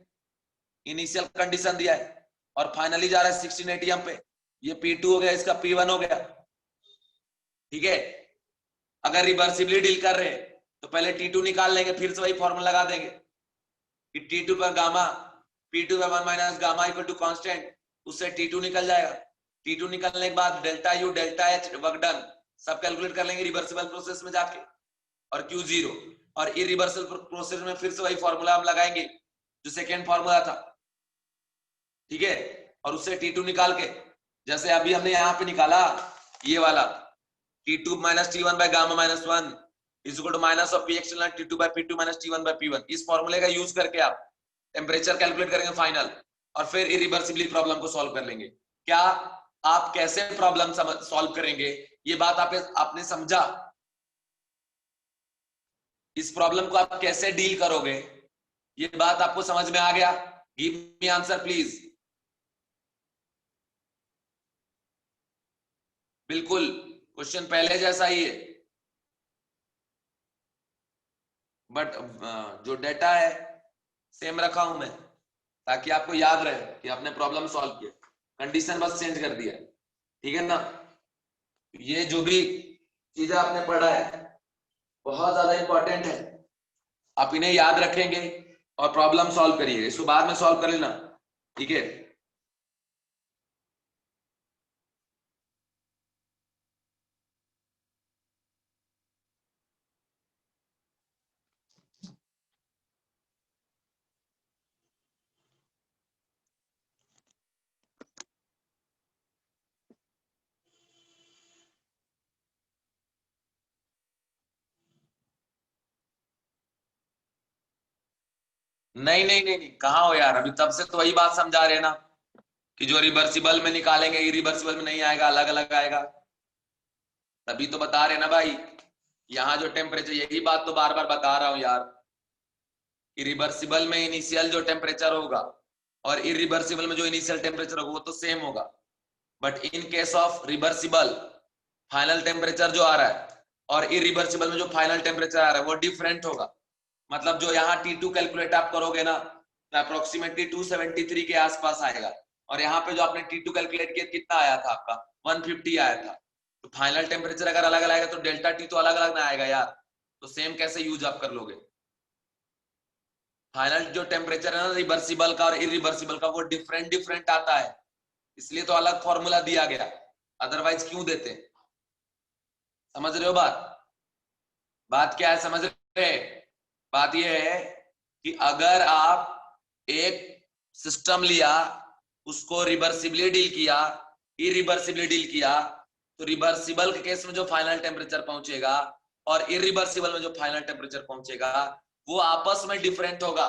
इनिशियल कंडीशन दिया है, और फाइनली जा रहा है 16 atm पे. ये P2 हो गया, इसका P1 हो गया. ठीक है, अगर रिवर्सिबली डील कर रहे हैं तो पहले T2 निकाल लेंगे, फिर से वही फॉर्मूला लगा देंगे कि T2 पर गामा P2 पर 1 minus gamma equal to constant, उससे T2 निकल जाएगा. T2 निकलने के बाद delta U delta H work done सब कैलकुलेट कर लेंगे रिवर्सिबल प्रोसेस में जाके, और Q0. और इरिवर्सिबल प्रोसेस में फिर से वही फॉर्मूला हम लगाएंगे जो सेकेंड फॉर्मूला था. ठीक है, और उससे T2 निकाल के, जैसे अभी हमने यहाँ पे निकाला ये वाला T2 minus T1 by gamma minus 1 is equal to minus of P external T2 by P2 minus T1 by P1. इस फॉर्मूले का यूज करके आप टेम्परेचर कैलकुलेट करेंगे फाइनल, और फिर इरिवर्सिबली प्रॉब्लम को सॉल्व कर लेंगे. क्या आप कैसे प्रॉब्लम सॉल्व करेंगे ये बात आपने समझा? इस प्रॉब्लम को आप कैसे डील करोगे ये बात आपको समझ में आ गया? Give me answer please. बिल्कुल क्वेश्चन पहले जैसा ही है, बट जो डेटा है सेम रखा हूं मैं, ताकि आपको याद रहे कि आपने प्रॉब्लम सॉल्व किया, कंडीशन बस चेंज कर दिया. ठीक है ना? ये जो भी चीजें आपने पढ़ा है बहुत ज्यादा इंपॉर्टेंट है, आप इन्हें याद रखेंगे और प्रॉब्लम सॉल्व करिएगा. इसको बाद में सॉल्व कर लेना. ठीक है, नहीं नहीं नहीं नहीं, कहाँ हो यार, अभी तब से तो वही बात समझा रहे हैं ना कि जो रिवर्सिबल में निकालेंगे इरिवर्सिबल में नहीं आएगा, अलग अलग आएगा. तभी तो बता रहे ना भाई, यहाँ जो टेम्परेचर, यही बात तो बार बार बता रहा हूं यार, इरिवर्सिबल में इनिशियल जो टेम्परेचर होगा और इरिवर्सिबल में जो इनिशियल टेम्परेचर होगा वो तो सेम होगा, but in case of reversible final temperature जो आ रहा है और इरिवर्सिबल में जो फाइनल टेम्परेचर आ रहा है वो डिफरेंट होगा. मतलब जो यहाँ T2 कैलकुलेट आप करोगे ना तो अप्रोक्सीमेटली 273 के आसपास आएगा, और यहाँ पे जो आपने T2 कैलकुलेट किया कितना आया था आपका 150 आया था. तो फाइनल टेम्परेचर अगर अलग अलग आएगा तो डेल्टा T तो अलग अलग ना आएगा यार, तो सेम कैसे यूज आप कर लोगे? फाइनल जो टेम्परेचर है ना रिवर्सिबल का और इरिवर्सिबल का वो डिफरेंट डिफरेंट आता है, इसलिए तो अलग फॉर्मूला दिया गया, अदरवाइज क्यों देते? समझ रहे हो बात? बात क्या है, समझ रहे? बात यह है कि अगर आप एक सिस्टम लिया, उसको रिवर्सिबली डील किया, इरिवर्सिबली डील किया, तो रिवर्सिबल के केस में जो फाइनल टेम्परेचर पहुंचेगा और इरिवर्सिबल में जो फाइनल टेम्परेचर पहुंचेगा वो आपस में डिफरेंट होगा.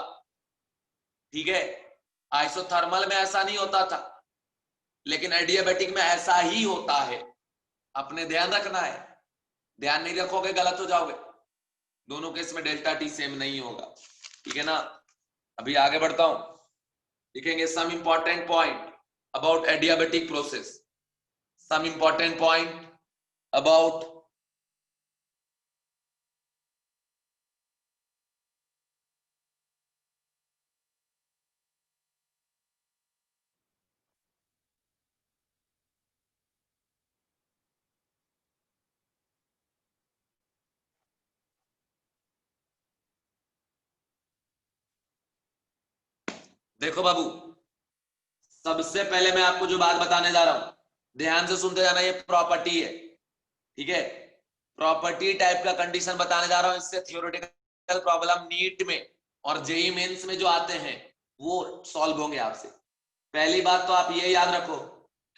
ठीक है, आइसोथर्मल में ऐसा नहीं होता था, लेकिन एडियाबैटिक में ऐसा ही होता है. अपने ध्यान रखना है, ध्यान नहीं रखोगे गलत हो जाओगे. दोनों केस में डेल्टा टी सेम नहीं होगा, ठीक है ना। अभी आगे बढ़ता हूं, लिखेंगे some important point about adiabatic process, some important point about देखो बाबू, सबसे पहले मैं आपको जो बात बताने जा रहा हूं, ध्यान से सुनते जाना, ये प्रॉपर्टी है, ठीक है। प्रॉपर्टी टाइप का कंडीशन बताने जा रहा हूं, इससे थियोरेटिकल प्रॉब्लम नीट में और जेई मेंस में जो आते हैं वो सॉल्व होंगे आपसे। पहली बात तो आप ये याद रखो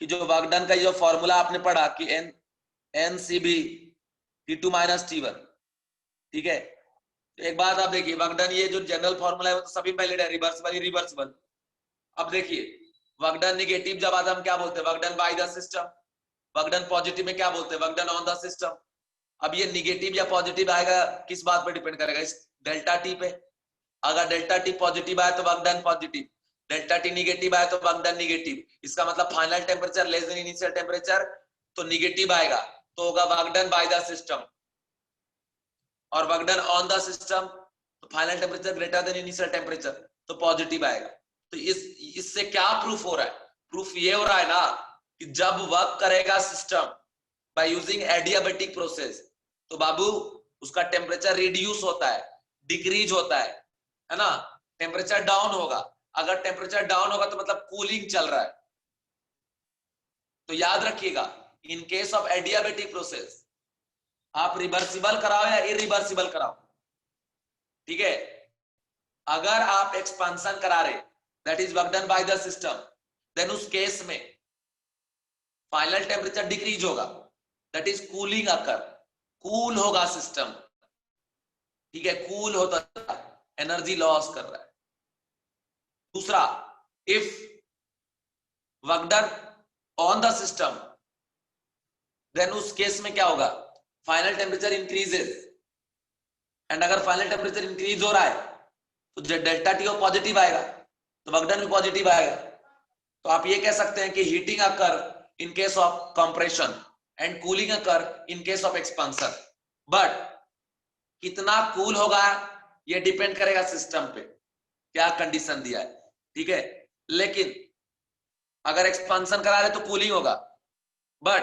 कि जो वर्क डन का जो फॉर्मूला आपने पढ़ा कि N C B T2 minus T1, ठीक है। एक बात आप देखिए, वर्क डन ये जो जनरल फॉर्मूला है वो तो सभी वैलिड है, रिवर्सिबल ही रिवर्सिबल। अब देखिए, वर्क डन निगेटिव जब आता है हम क्या बोलते हैं, work done by the system. Work done positive में क्या बोलते हैं, work done on the system. अब ये निगेटिव या पॉजिटिव आएगा किस बात पर डिपेंड करेगा, इस डेल्टा टी पे। अगर डेल्टा टी पॉजिटिव आए तो work done positive, delta T negative आए तो वर्क डन निगेटिव। इसका मतलब final temperature less than initial temperature तो निगेटिव आएगा, तो होगा work done by the system. और work done on the system तो final temperature greater than initial temperature तो पॉजिटिव आएगा। तो इससे क्या प्रूफ हो रहा है, प्रूफ ये हो रहा है ना कि जब वर्क करेगा system by using adiabatic process तो बाबू उसका टेम्परेचर रिड्यूस होता है, डिक्रीज होता है ना, टेम्परेचर डाउन होगा। अगर टेम्परेचर डाउन होगा तो मतलब कूलिंग चल रहा है। तो याद रखिएगा, इन केस ऑफ एडियाबेटिक प्रोसेस आप रिवर्सिबल कराओ या इरिवर्सिबल कराओ, ठीक है। अगर आप एक्सपांशन करा रहे that is work done by the system, then उस केस में फाइनल टेम्परेचर डिक्रीज होगा, that is cooling occur, cool होगा सिस्टम, ठीक है, कूल होता है, एनर्जी लॉस कर रहा है। दूसरा, if work done on the system, then उस केस में क्या होगा, फाइनल टेम्परेचर इंक्रीजेस, एंड अगर फाइनल टेम्परेचर इंक्रीज हो रहा है तो डेल्टा टी पॉजिटिव आएगा तो वर्क डन भी पॉजिटिव आएगा। तो आप ये कह सकते हैं कि heating occur in case of compression and cooling occur in case of expansion. But कितना कूल होगा ये डिपेंड करेगा सिस्टम पे, क्या कंडीशन दिया है, ठीक है। लेकिन अगर एक्सपांशन करा रहे तो कूलिंग होगा, बट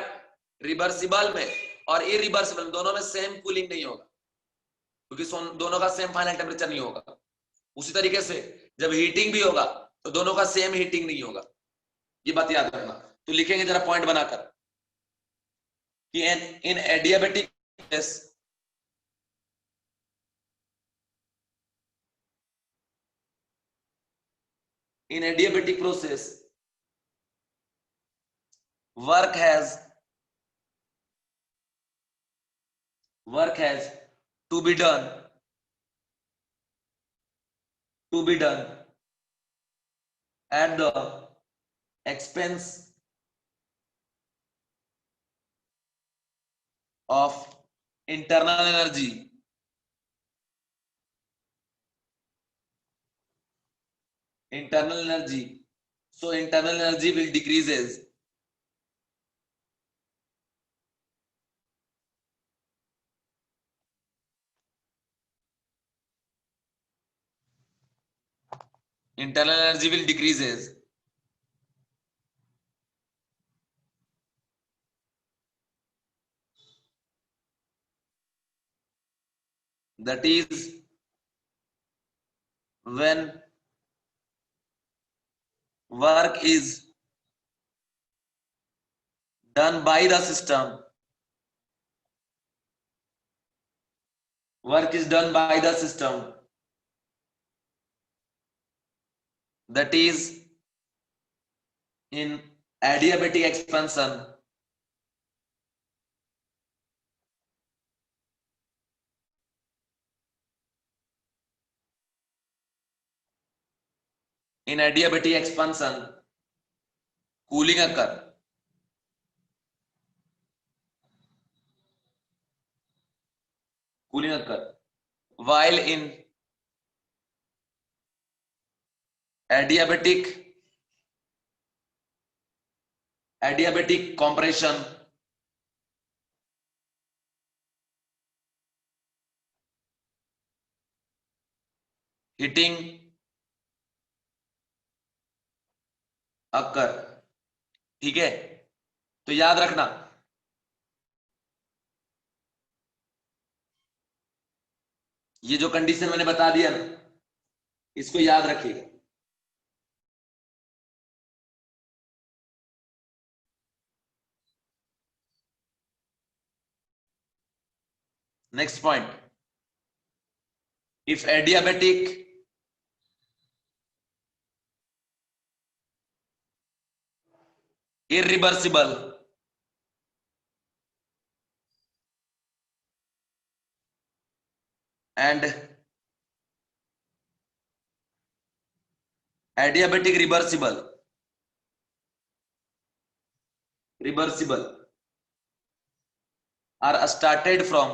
रिवर्सिबल में और इरिवर्सिबल दोनों में सेम कूलिंग नहीं होगा, क्योंकि दोनों का सेम फाइनल टेम्परेचर नहीं होगा। उसी तरीके से जब हीटिंग भी होगा तो दोनों का सेम हीटिंग नहीं होगा, ये बात याद रखना। तो लिखेंगे जरा पॉइंट बनाकर कि इन adiabatic in adiabatic process work has to be done at the expense of internal energy, so internal energy will decreases, internal energy will decreases, that is when work is done by the system, that is in adiabatic expansion, cooling occur, while in adiabatic compression, heating occur। ठीक है, तो याद रखना, ये जो condition मैंने बता दिया ना, इसको याद रखिएगा। Next point, if adiabatic irreversible and adiabatic reversible are started from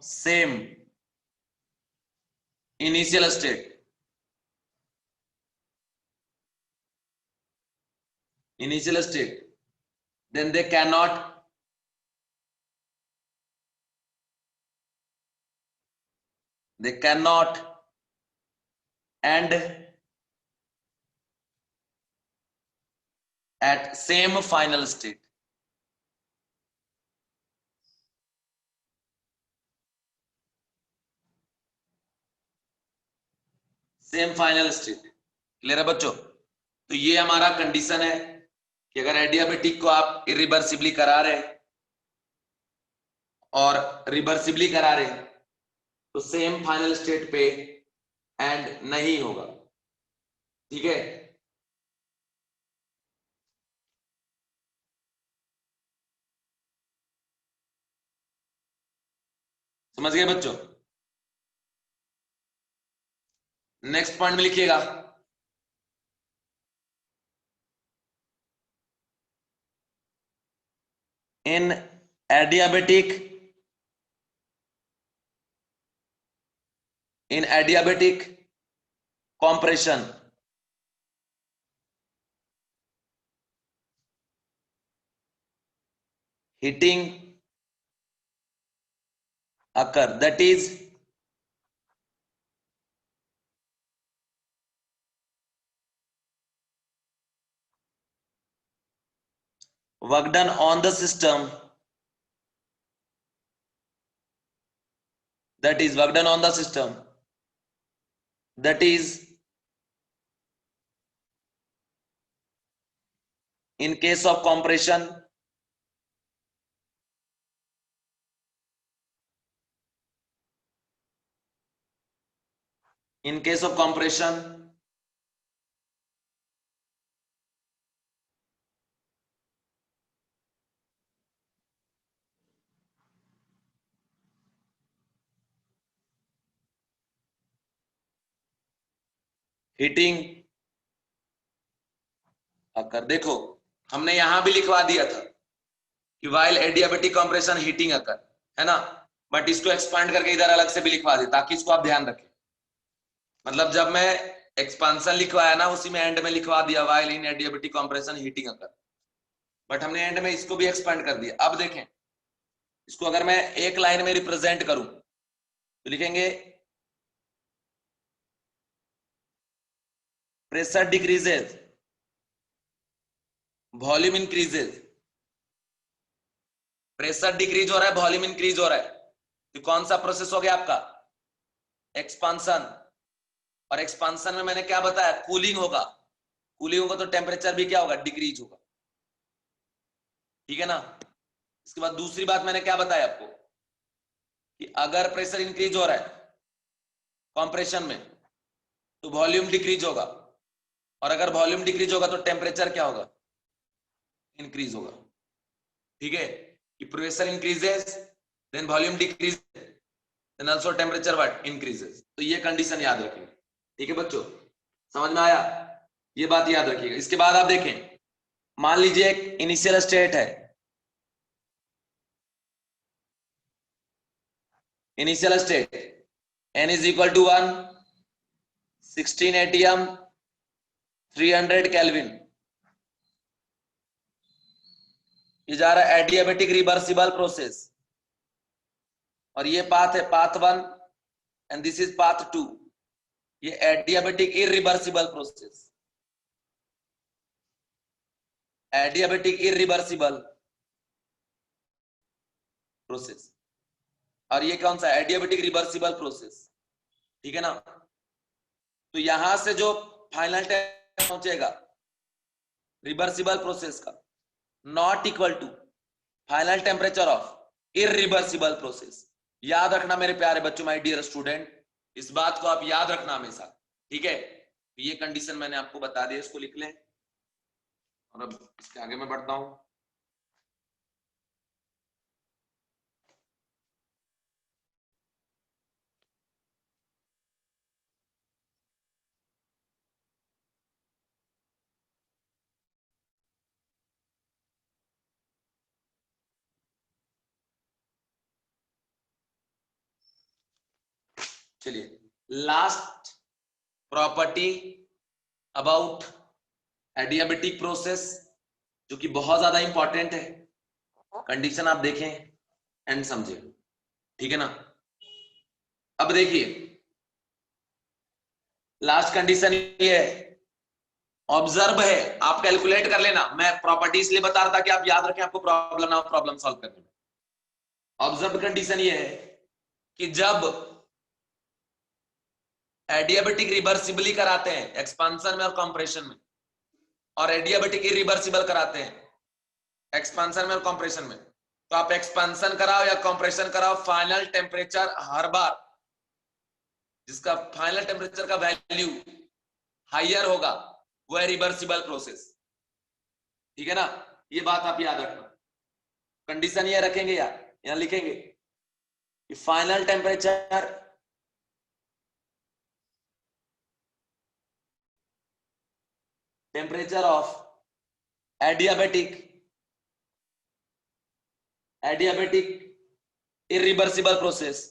same initial state, then they cannot end at same final state। Same final state. Clear है बच्चों? तो ये हमारा कंडीशन है कि अगर एडियाबेटिक को आप इरिवर्सिबली करा रहे और रिवर्सिबली करा रहे तो सेम फाइनल स्टेट पे एंड नहीं होगा। ठीक है, समझ गए बच्चों? नेक्स्ट पॉइंट में लिखिएगा, इन adiabatic compression heating occur, that is work done on the system, that is work done on the system, that is in case of compression heating occur. देखो हमने यहां भी लिखवा दिया था कि while adiabatic compression heating occur, है ना, बट इसको एक्सपांड करके इधर अलग से भी लिखवा दी ताकि इसको आप ध्यान रखें। मतलब जब मैं एक्सपांशन लिखवाया ना, उसी में एंड में लिखवा दिया while in adiabatic compression heating occur, but हमने एंड में इसको भी एक्सपांड कर दिया। अब देखें, इसको अगर मैं एक लाइन में रिप्रेजेंट करूं तो लिखेंगे pressure decreases, volume increases. Pressure decrease हो रहा है, वॉल्यूम इंक्रीज हो रहा है, तो कौन सा प्रोसेस हो गया आपका? एक्सपांशन। और एक्सपांशन में मैंने क्या बताया? कूलिंग होगा। कूलिंग होगा तो टेम्परेचर भी क्या होगा? डिक्रीज होगा। ठीक है ना? इसके बाद दूसरी बात मैंने क्या बताया आपको कि अगर प्रेशर इंक्रीज हो रहा है कंप्रेशन में तो वॉल्यूम डिक्रीज होगा, और अगर वॉल्यूम डिक्रीज होगा तो टेम्परेचर क्या होगा? इंक्रीज होगा। ठीक है, कि pressure increases then volume decrease then also temperature what? Increases. तो ये कंडीशन याद रखेंगे। ठीक है बच्चों, समझ में आया? ये बात याद रखिएगा। इसके बाद आप देखें, मान लीजिए एक इनिशियल स्टेट है, initial state n is equal to 1, 16 atm, 300 kelvin. ये जा रहा है एडियाबेटिक रिवर्सिबल प्रोसेस, और ये पाथ है path 1 and this is path 2। ये adiabatic irreversible process, adiabatic irreversible process, और ये कौन सा एडियाबेटिक रिवर्सिबल प्रोसेस, ठीक है ना। तो यहां से जो फाइनल टेम्परेचर पहुंचेगा रिवर्सिबल प्रोसेस का, not equal to final temperature of irreversible process. याद रखना मेरे प्यारे बच्चों, माय डियर स्टूडेंट, इस बात को आप याद रखना हमेशा, ठीक है। ये कंडीशन मैंने आपको बता दी, इसको लिख लें और अब इसके आगे मैं बढ़ता हूं। चलिए, last property about adiabatic process, जो कि बहुत ज्यादा इंपॉर्टेंट है। कंडीशन आप देखें एंड समझे, ठीक है ना। अब देखिए लास्ट कंडीशन ये है, ऑब्जर्व है, आप कैलकुलेट कर लेना। मैं प्रॉपर्टी इसलिए बता रहा था कि आप याद रखें, आपको प्रॉब्लम ना प्रॉब्लम सॉल्व करने में। ऑब्जर्व कंडीशन ये है कि जब एडियाबेटिक रिवर्सिबली कराते हैं एक्सपांशन में और कंप्रेशन में, और एडियाबेटिक इरिवर्सिबल कराते हैं एक्सपांशन में और कंप्रेशन में, तो आप एक्सपांशन कराओ या कंप्रेशन कराओ, फाइनल टेम्परेचर हर बार जिसका फाइनल टेम्परेचर का वैल्यू हायर होगा वो है रिवर्सिबल प्रोसेस, ठीक है ना। ये बात आप याद रखना। कंडीशन ये रखेंगे या यहां लिखेंगे कि final temperature of adiabatic irreversible process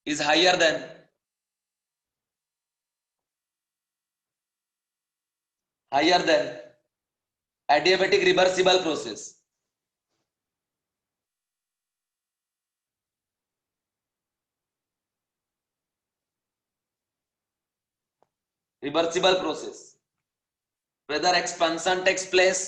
is higher than adiabatic reversible process. Reversible process, whether expansion takes place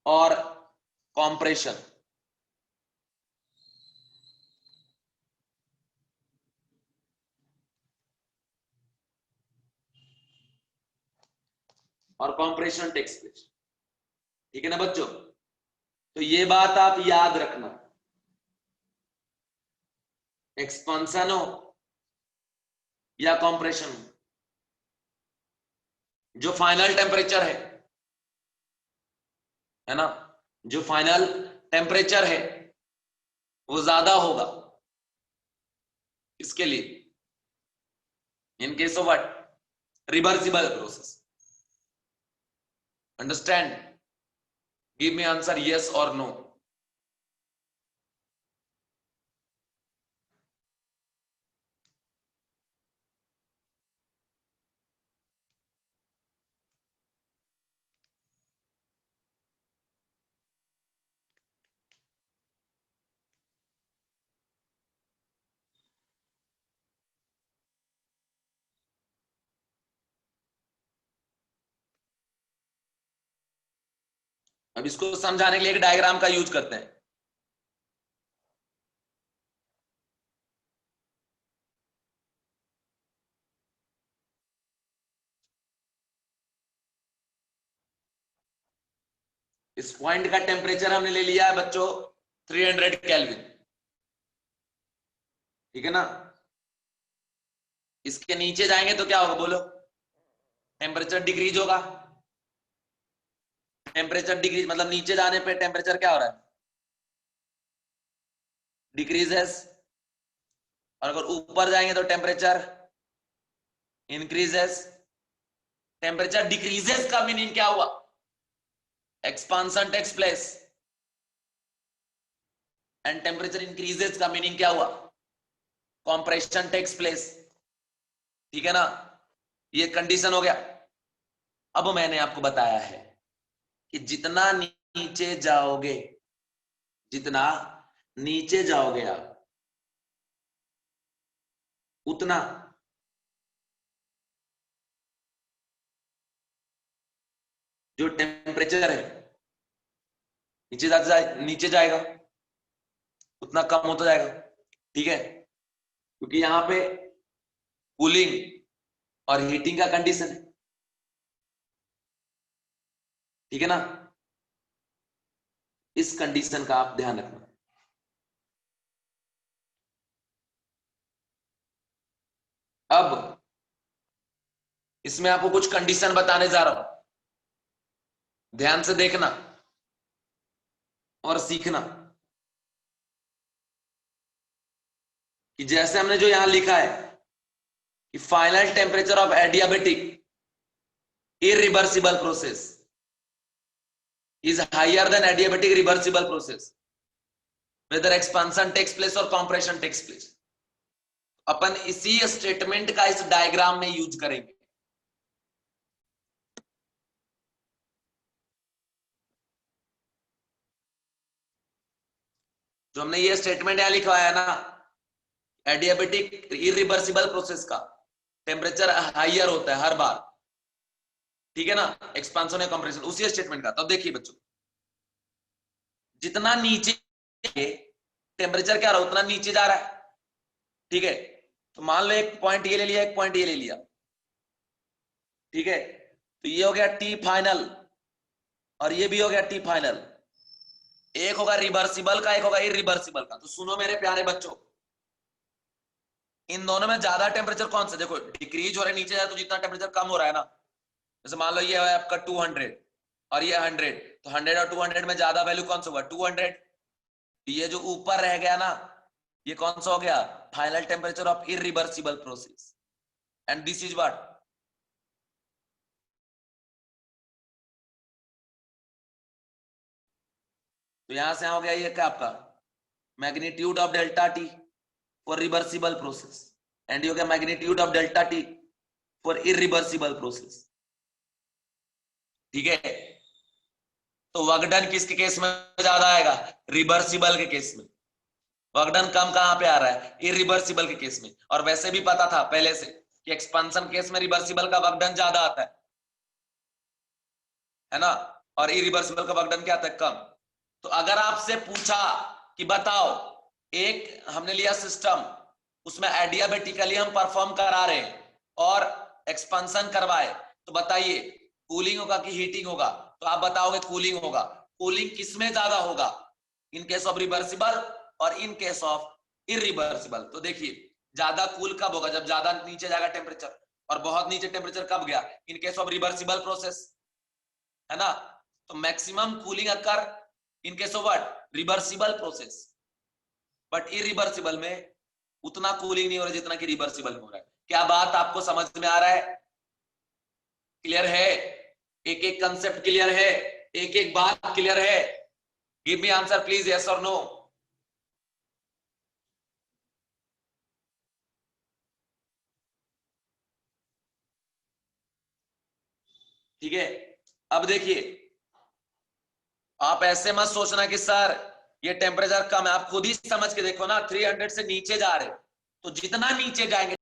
or compression. और कंप्रेशन टेक्स प्लेस, ठीक है ना बच्चों। तो ये बात आप याद रखना, एक्सपांशन हो या कंप्रेशन हो, जो फाइनल टेम्परेचर है ना, जो फाइनल टेम्परेचर है वो ज्यादा होगा इसके लिए, इन case of what reversible process. Understand? Give me answer yes और नो। अब इसको समझाने के लिए एक डायग्राम का यूज करते हैं। इस पॉइंट का टेम्परेचर हमने ले लिया है बच्चों 300 केल्विन, ठीक है ना। इसके नीचे जाएंगे तो क्या होगा बोलो, टेम्परेचर डिक्रीज होगा, टेम्परेचर डिक्रीज मतलब नीचे जाने पे टेम्परेचर क्या हो रहा है, डिक्रीजेस, और अगर ऊपर जाएंगे तो टेम्परेचर इंक्रीजेस। टेम्परेचर डिक्रीजेस का मीनिंग क्या हुआ, expansion takes place, and temperature increases का मीनिंग क्या हुआ, कॉम्प्रेशन टेक्स प्लेस। ठीक है ना, ये कंडीशन हो गया। अब मैंने आपको बताया है कि जितना नीचे जाओगे, जितना नीचे जाओगे आप, उतना जो टेम्परेचर है नीचे जाएगा, उतना कम होता जाएगा। ठीक है, क्योंकि यहां पे कूलिंग और हीटिंग का कंडीशन है। ठीक है ना, इस कंडीशन का आप ध्यान रखना। अब इसमें आपको कुछ कंडीशन बताने जा रहा हूं, ध्यान से देखना और सीखना। कि जैसे हमने जो यहां लिखा है कि final temperature of adiabatic irreversible process is higher than adiabatic reversible process whether expansion takes place or compression takes place। अपन इसी स्टेटमेंट का इस डायग्राम में यूज करेंगे। जो हमने ये स्टेटमेंट यहां लिखवाया है ना, एडियाबेटिक इरिवर्सिबल प्रोसेस का टेम्परेचर हाइयर होता है हर बार। ठीक है ना, एक्सपांशन या कंप्रेशन, उसी स्टेटमेंट का। तब देखिए बच्चों, जितना नीचे टेम्परेचर क्या रहा है उतना नीचे जा रहा है। ठीक है, तो मान लो एक पॉइंट ये ले लिया, एक पॉइंट ये ले लिया। ठीक है, तो ये हो गया टी फाइनल और ये भी हो गया टी फाइनल। एक होगा रिवर्सिबल का, एक होगा इरिवर्सिबल का। तो सुनो मेरे प्यारे बच्चों, इन दोनों में ज्यादा टेम्परेचर कौन सा, देखो डिक्रीज हो रहा है नीचे जाए तो जितना टेम्परेचर कम हो रहा है ना, जैसे मान लो ये है आपका 200 और ये 100, तो 100 और 200 में ज्यादा वैल्यू कौन सा हुआ, 200। ये जो ऊपर रह गया ना, ये कौन सा हो गया, final temperature of irreversible process, and this is what, तो यहां से हो गया ये क्या आपका magnitude of delta T for reversible process, and ये हो गया magnitude of delta T for irreversible process. ठीक है, तो वर्क डन किसके केस में ज्यादा आएगा, रिवर्सिबल के केस में। वर्क डन कम कहां पे आ रहा है, इरिवर्सिबल के केस में। और वैसे भी पता था पहले से कि एक्सपेंशन केस में रिवर्सिबल का वर्क डन ज्यादा आता है ना, और इरिवर्सिबल का वर्क डन क्या आता है, कम। तो अगर आपसे पूछा कि बताओ, एक हमने लिया सिस्टम, उसमें एडियाबेटिकली हम परफॉर्म करा रहे हैं और एक्सपेंशन करवाए, तो बताइए कूलिंग होगा कि हीटिंग होगा, तो आप बताओगे कूलिंग होगा। कूलिंग किसमें ज्यादा होगा, इन केस ऑफ रिवर्सिबल और इन केस ऑफ इरिवर्सिबल। तो देखिए ज्यादा कूल कब होगा, जब ज्यादा नीचे जाएगा टेम्परेचर, और बहुत नीचे टेम्परेचर कब गया, इन केस ऑफ रिवर्सिबल प्रोसेस, है ना। तो maximum cooling occur in case of what, reversible process. But irreversible में उतना कूलिंग नहीं हो रहा जितना कि रिवर्सिबल में हो रहा है। क्या बात आपको समझ में आ रहा है, क्लियर है, एक एक कंसेप्ट क्लियर है, एक एक बात क्लियर है। Give me answer please, yes और नो। ठीक है, अब देखिए, आप ऐसे मत सोचना कि सर ये टेम्परेचर कम है, आप खुद ही समझ के देखो ना, 300 से नीचे जा रहे, तो जितना नीचे जाएंगे